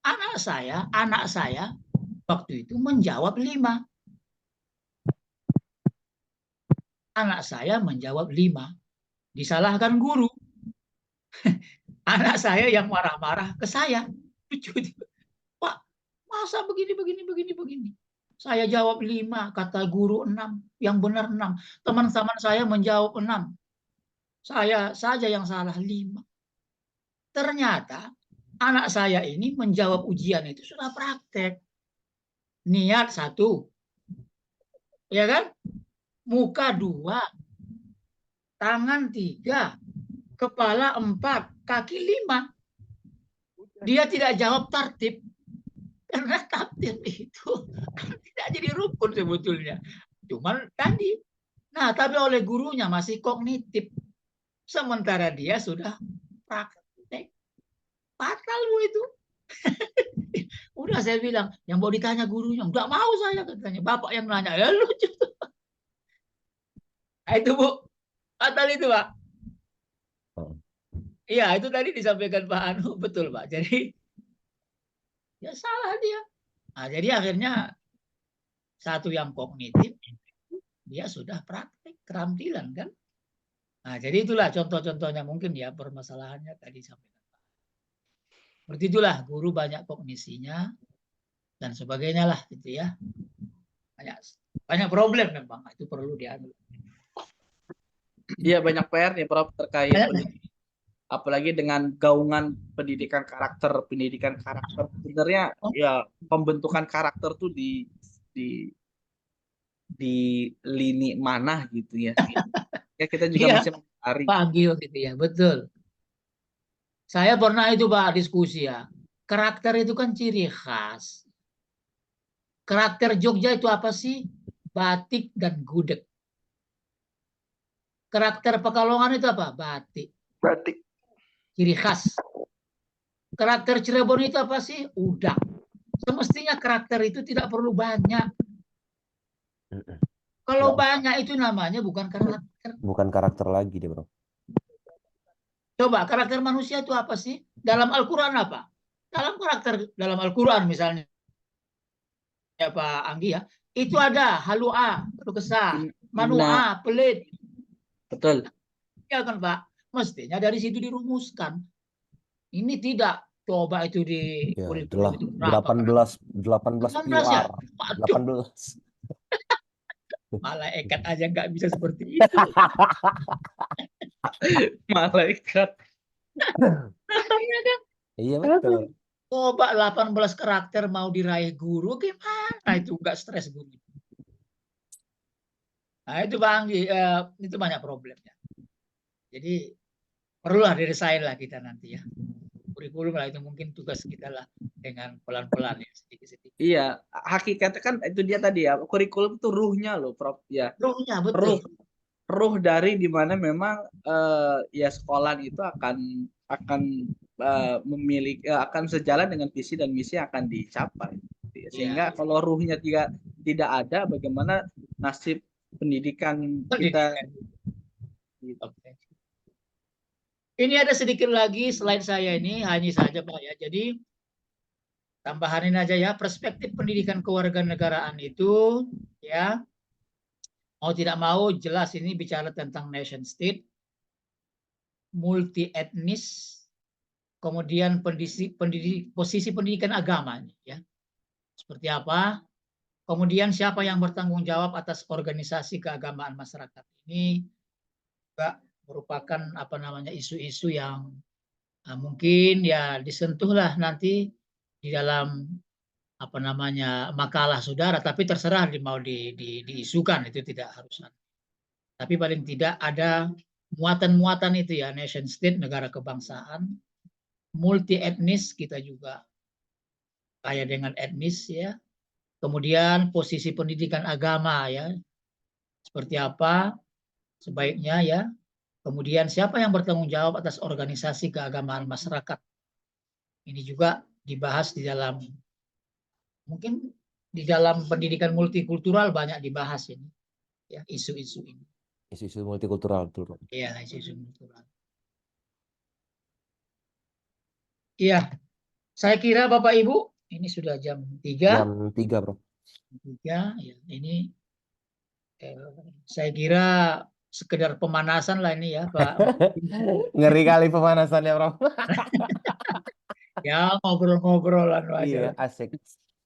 Anak saya waktu itu menjawab 5. Anak saya menjawab 5. Disalahkan guru. Anak saya yang marah-marah ke saya. Pak, masa begini. Saya jawab 5, kata guru 6. Yang benar 6. Teman-teman saya menjawab 6. Saya saja yang salah 5. Ternyata anak saya ini menjawab ujian itu sudah praktek. Niat 1. Ya kan? Muka 2. Tangan 3. Kepala 4. Kaki 5. Dia tidak jawab tartib. Karena tartib itu tidak jadi rukun sebetulnya. Cuman tadi. Nah, tapi oleh gurunya masih kognitif. Sementara dia sudah praktek. Fatal Bu itu. Udah saya bilang, yang mau ditanya gurunya. Enggak mau saya katanya. Bapak yang nanya. Ya lucu. Nah, itu Bu. Fatal itu Pak. Iya, itu tadi disampaikan Pak Anu, betul Pak. Jadi ya salah dia. Nah, jadi akhirnya satu yang kognitif, dia sudah praktik keterampilan kan. Nah, jadi itulah contoh-contohnya mungkin ya permasalahannya tadi sampaikan Pak. Seperti itulah guru banyak kognisinya dan sebagainya lah gitu ya. Banyak problem memang itu perlu diambil. Iya, banyak PR nih Prof terkait pendidikan. Apalagi dengan gaungan pendidikan karakter sebenarnya ya pembentukan karakter tuh di lini mana gitu ya. Ya kita juga Iya, masih mencari. panggil gitu ya, betul. Saya pernah itu Pak diskusi ya. Karakter itu kan ciri khas. Karakter Jogja itu apa sih? Batik dan gudeg. Karakter Pekalongan itu apa? Batik. Batik. Ciri khas. Karakter Cirebon itu apa sih? Udang. Semestinya karakter itu tidak perlu banyak. Kalau banyak itu namanya bukan karakter. Bukan karakter lagi deh, Bro. Coba karakter manusia itu apa sih? Dalam Al-Quran apa? Dalam Al-Quran misalnya ya Pak Anggi ya, itu ada halua, kesah, manua, pelit. Betul. Ya kan Pak? Mestinya dari situ dirumuskan. Ini tidak. Coba itu di Ya, kurikulum itu 18 pilar. 18. Malaikat aja nggak bisa seperti itu. Malaikat. Iya betul. Coba 18 karakter mau diraih guru gimana itu nggak stres guru. Nah itu Bang, itu banyak problemnya. Jadi perlulah didesain lah kita nanti ya. Kurikulum lah itu mungkin tugas kita lah dengan pelan-pelan ya sedikit-sedikit. Iya, hakikatnya kan itu dia tadi ya, kurikulum itu ruhnya loh Prof ya. Ruhnya betul. Ruh dari dimana memang ya sekolah itu akan memiliki akan sejalan dengan visi dan misi yang akan dicapai. Sehingga kalau ruhnya tidak ada, bagaimana nasib pendidikan kita? Oke. Ini ada sedikit lagi slide saya ini, hanya saja Pak ya. Jadi tambahanin aja ya, perspektif pendidikan kewarganegaraan itu ya, mau tidak mau jelas ini bicara tentang nation state, multi etnis, kemudian posisi pendidikan agama ya. Seperti apa? Kemudian siapa yang bertanggung jawab atas organisasi keagamaan masyarakat ini juga merupakan apa namanya isu-isu yang mungkin ya disentuhlah nanti di dalam apa namanya makalah saudara, tapi terserah mau diisukan itu tidak harus. Tapi paling tidak ada muatan-muatan itu ya, nation state, negara kebangsaan, multi etnis, kita juga kaya dengan etnis ya. Kemudian posisi pendidikan agama ya, seperti apa sebaiknya ya. Kemudian siapa yang bertanggung jawab atas organisasi keagamaan masyarakat. Ini juga dibahas di dalam, mungkin di dalam pendidikan multikultural banyak dibahas ini, ya isu-isu ini. Isu-isu multikultural betul. Iya, isu-isu multikultural. Iya, saya kira Bapak Ibu ini sudah jam 3. Jam 3 Bro. 3 ya, ini saya kira sekedar pemanasan lah ini ya Pak. Ngeri kali pemanasannya Bro. Ya ngobrol-ngobrolan aja. Iya, asik.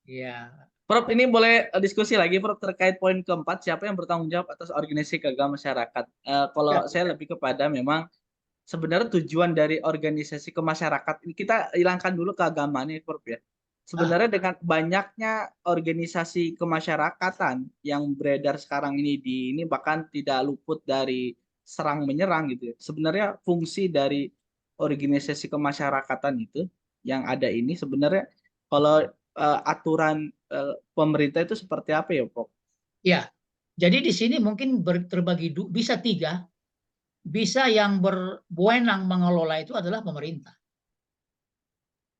Iya. Prof, ini boleh diskusi lagi Prof terkait poin keempat, siapa yang bertanggung jawab atas organisasi keagamaan masyarakat. Kalau saya lebih kepada memang sebenarnya tujuan dari organisasi kemasyarakatan ini kita hilangkan dulu keagamaan ini Prof ya. Sebenarnya dengan banyaknya organisasi kemasyarakatan yang beredar sekarang ini bahkan tidak luput dari serang menyerang gitu ya. Sebenarnya fungsi dari organisasi kemasyarakatan itu yang ada ini sebenarnya kalau aturan pemerintah itu seperti apa ya, Prof? Ya, jadi di sini mungkin terbagi bisa 3. Bisa yang berwenang mengelola itu adalah pemerintah.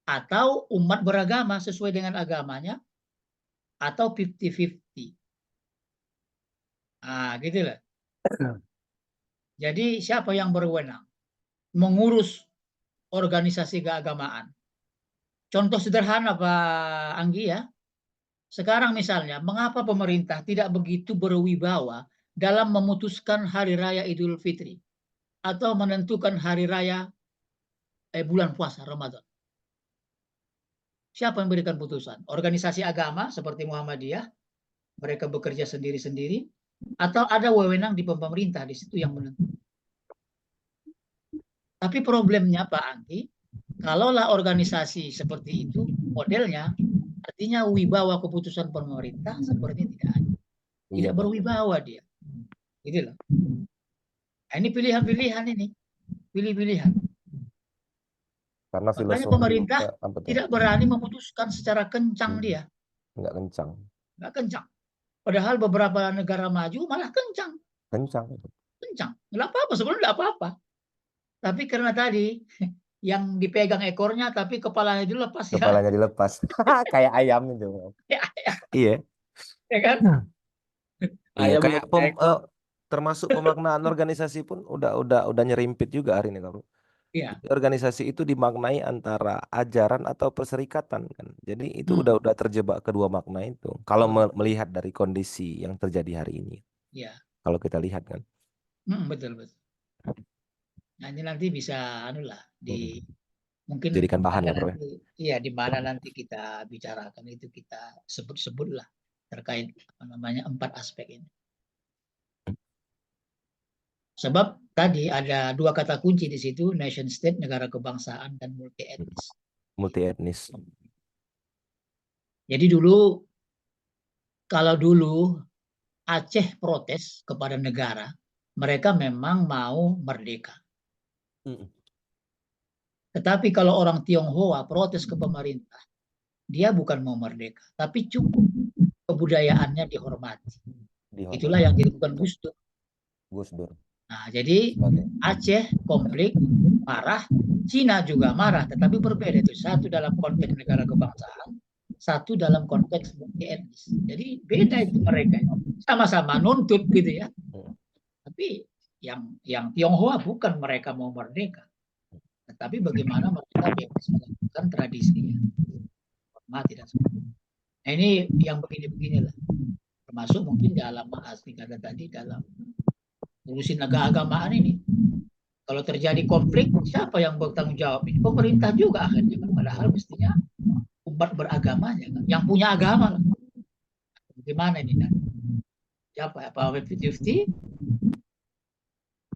Atau umat beragama sesuai dengan agamanya, atau 50-50. Nah, gitu lah. Jadi siapa yang berwenang? Mengurus organisasi keagamaan. Contoh sederhana Pak Anggi ya. Sekarang misalnya, mengapa pemerintah tidak begitu berwibawa dalam memutuskan hari raya Idul Fitri atau menentukan hari raya bulan puasa Ramadan? Siapa yang memberikan putusan? Organisasi agama seperti Muhammadiyah, mereka bekerja sendiri-sendiri, atau ada wewenang di pemerintah di situ yang menentukan? Tapi problemnya Pak Anggi, kalaulah organisasi seperti itu modelnya, artinya wibawa keputusan pemerintah seperti tidak ada. Tidak berwibawa dia. Gitu loh. Nah, ini pilihan-pilihan ini. Pilih-pilihan. Karena Makanya filosofi pemerintah tidak berani memutuskan secara kencang dia. Nggak kencang. Nggak kencang. Padahal beberapa negara maju malah kencang. Kencang. Kencang. Nggak apa-apa, sebenarnya nggak apa-apa. Tapi karena tadi yang dipegang ekornya tapi kepalanya dilepas. Kepalanya dilepas. Kayak ayam itu. Iya. Ya kan? Iya, kayak termasuk pemaknaan organisasi pun udah nyerimpit juga hari ini, Bro. Iya. Organisasi itu dimaknai antara ajaran atau perserikatan kan. Jadi itu udah terjebak kedua makna itu. Kalau melihat dari kondisi yang terjadi hari ini. Iya. Kalau kita lihat kan. Betul. Nah, ini nanti bisa mungkin jadikan bahan ya, Bro. Iya, di mana nanti kita bicarakan itu, kita sebut-sebutlah terkait 4 aspek ini. Sebab tadi ada 2 kata kunci di situ, nation state, negara kebangsaan, dan multi etnis. Multi etnis. Jadi kalau dulu Aceh protes kepada negara, mereka memang mau merdeka. Tetapi kalau orang Tionghoa protes ke pemerintah, dia bukan mau merdeka, tapi cukup kebudayaannya dihormati. Itulah yang dilakukan Gus Dur. Nah, jadi Aceh konflik, marah, Cina juga marah, tetapi berbeda itu. Satu dalam konteks negara kebangsaan, satu dalam konteks multi etnis. Jadi beda itu mereka. Sama-sama nuntut gitu ya. Tapi yang Tionghoa bukan mereka mau merdeka. Tetapi bagaimana mereka bebas melakukan tradisinya. Hormati dan sebagainya. Nah, ini yang begini-beginilah. Termasuk mungkin dalam asli kata tadi, dalam urusin keagamaan ini. Kalau terjadi konflik, siapa yang bertanggung jawab? Ini pemerintah juga akhirnya. Padahal mestinya umat beragamanya, kan? Yang punya agama. Lah. Bagaimana ini? Kan? Siapa? Apa 50-50?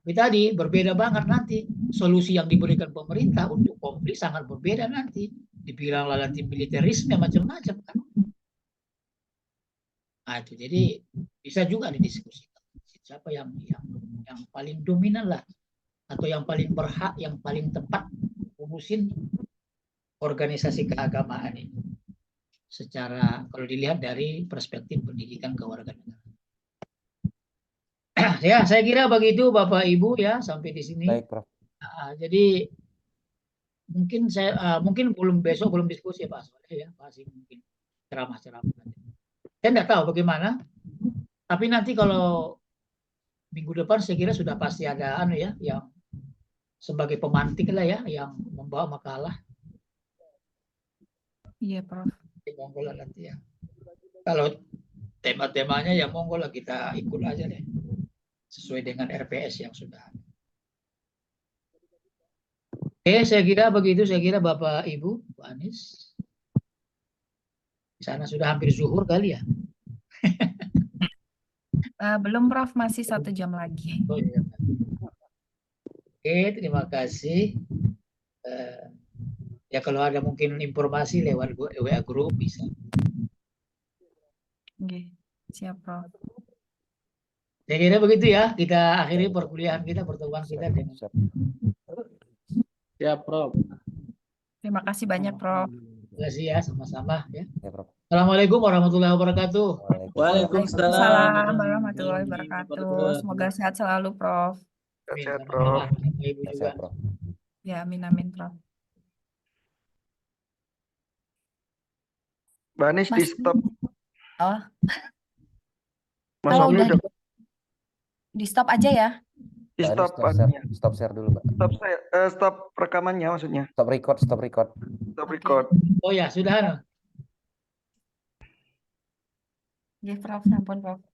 Tapi tadi berbeda banget nanti. Solusi yang diberikan pemerintah untuk konflik sangat berbeda nanti. Dibilang nanti militerisme macam-macam kan. Nah, itu jadi bisa juga didiskusikan. Siapa yang paling dominan lah, atau yang paling berhak, yang paling tepat urusin organisasi keagamaan ini. Secara kalau dilihat dari perspektif pendidikan kewarganegaraan. Ya, saya kira begitu Bapak Ibu ya sampai di sini. Baik, Prof. Jadi mungkin besok belum diskusi Pak Soleh ya, masih mungkin ceramah-ceramah. Saya tidak tahu bagaimana, tapi nanti kalau minggu depan saya kira sudah pasti ada yang sebagai pemantik lah ya, yang membawa makalah. Iya, Prof. Monggo lah nanti ya. Kalau tema-temanya ya monggo lah kita ikut aja deh. Sesuai dengan RPS yang sudah ada. Oke, saya kira begitu. Saya kira Bapak Ibu, Pak Anies. Di sana sudah hampir zuhur kali ya? Belum, Prof. Masih 1 jam lagi. Oh, iya. Oke, terima kasih. Ya kalau ada mungkin informasi lewat WA Group bisa. Oke, siap, Prof. Saya kira begitu ya. Kita akhiri perkuliahan kita, pertemuan kita dengan. Siap, Prof. Terima kasih banyak, Prof. Terima kasih ya, sama-sama ya. Ya, Prof. Assalamualaikum warahmatullahi wabarakatuh. Waalaikumsalam warahmatullahi wabarakatuh. Semoga sehat selalu, Prof. Sehat, Prof. Ibu juga. Prof. Ya, amin, Prof. Mbak Anies di stop. Oh. Mas Kalau Omni udah di stop aja ya. Di Mbak Anu stop stop share dulu, Mbak. stop rekamannya maksudnya. Stop record. Stop Oke. record. Oh ya, sudah. Ya, Prof. Ampun, Prof.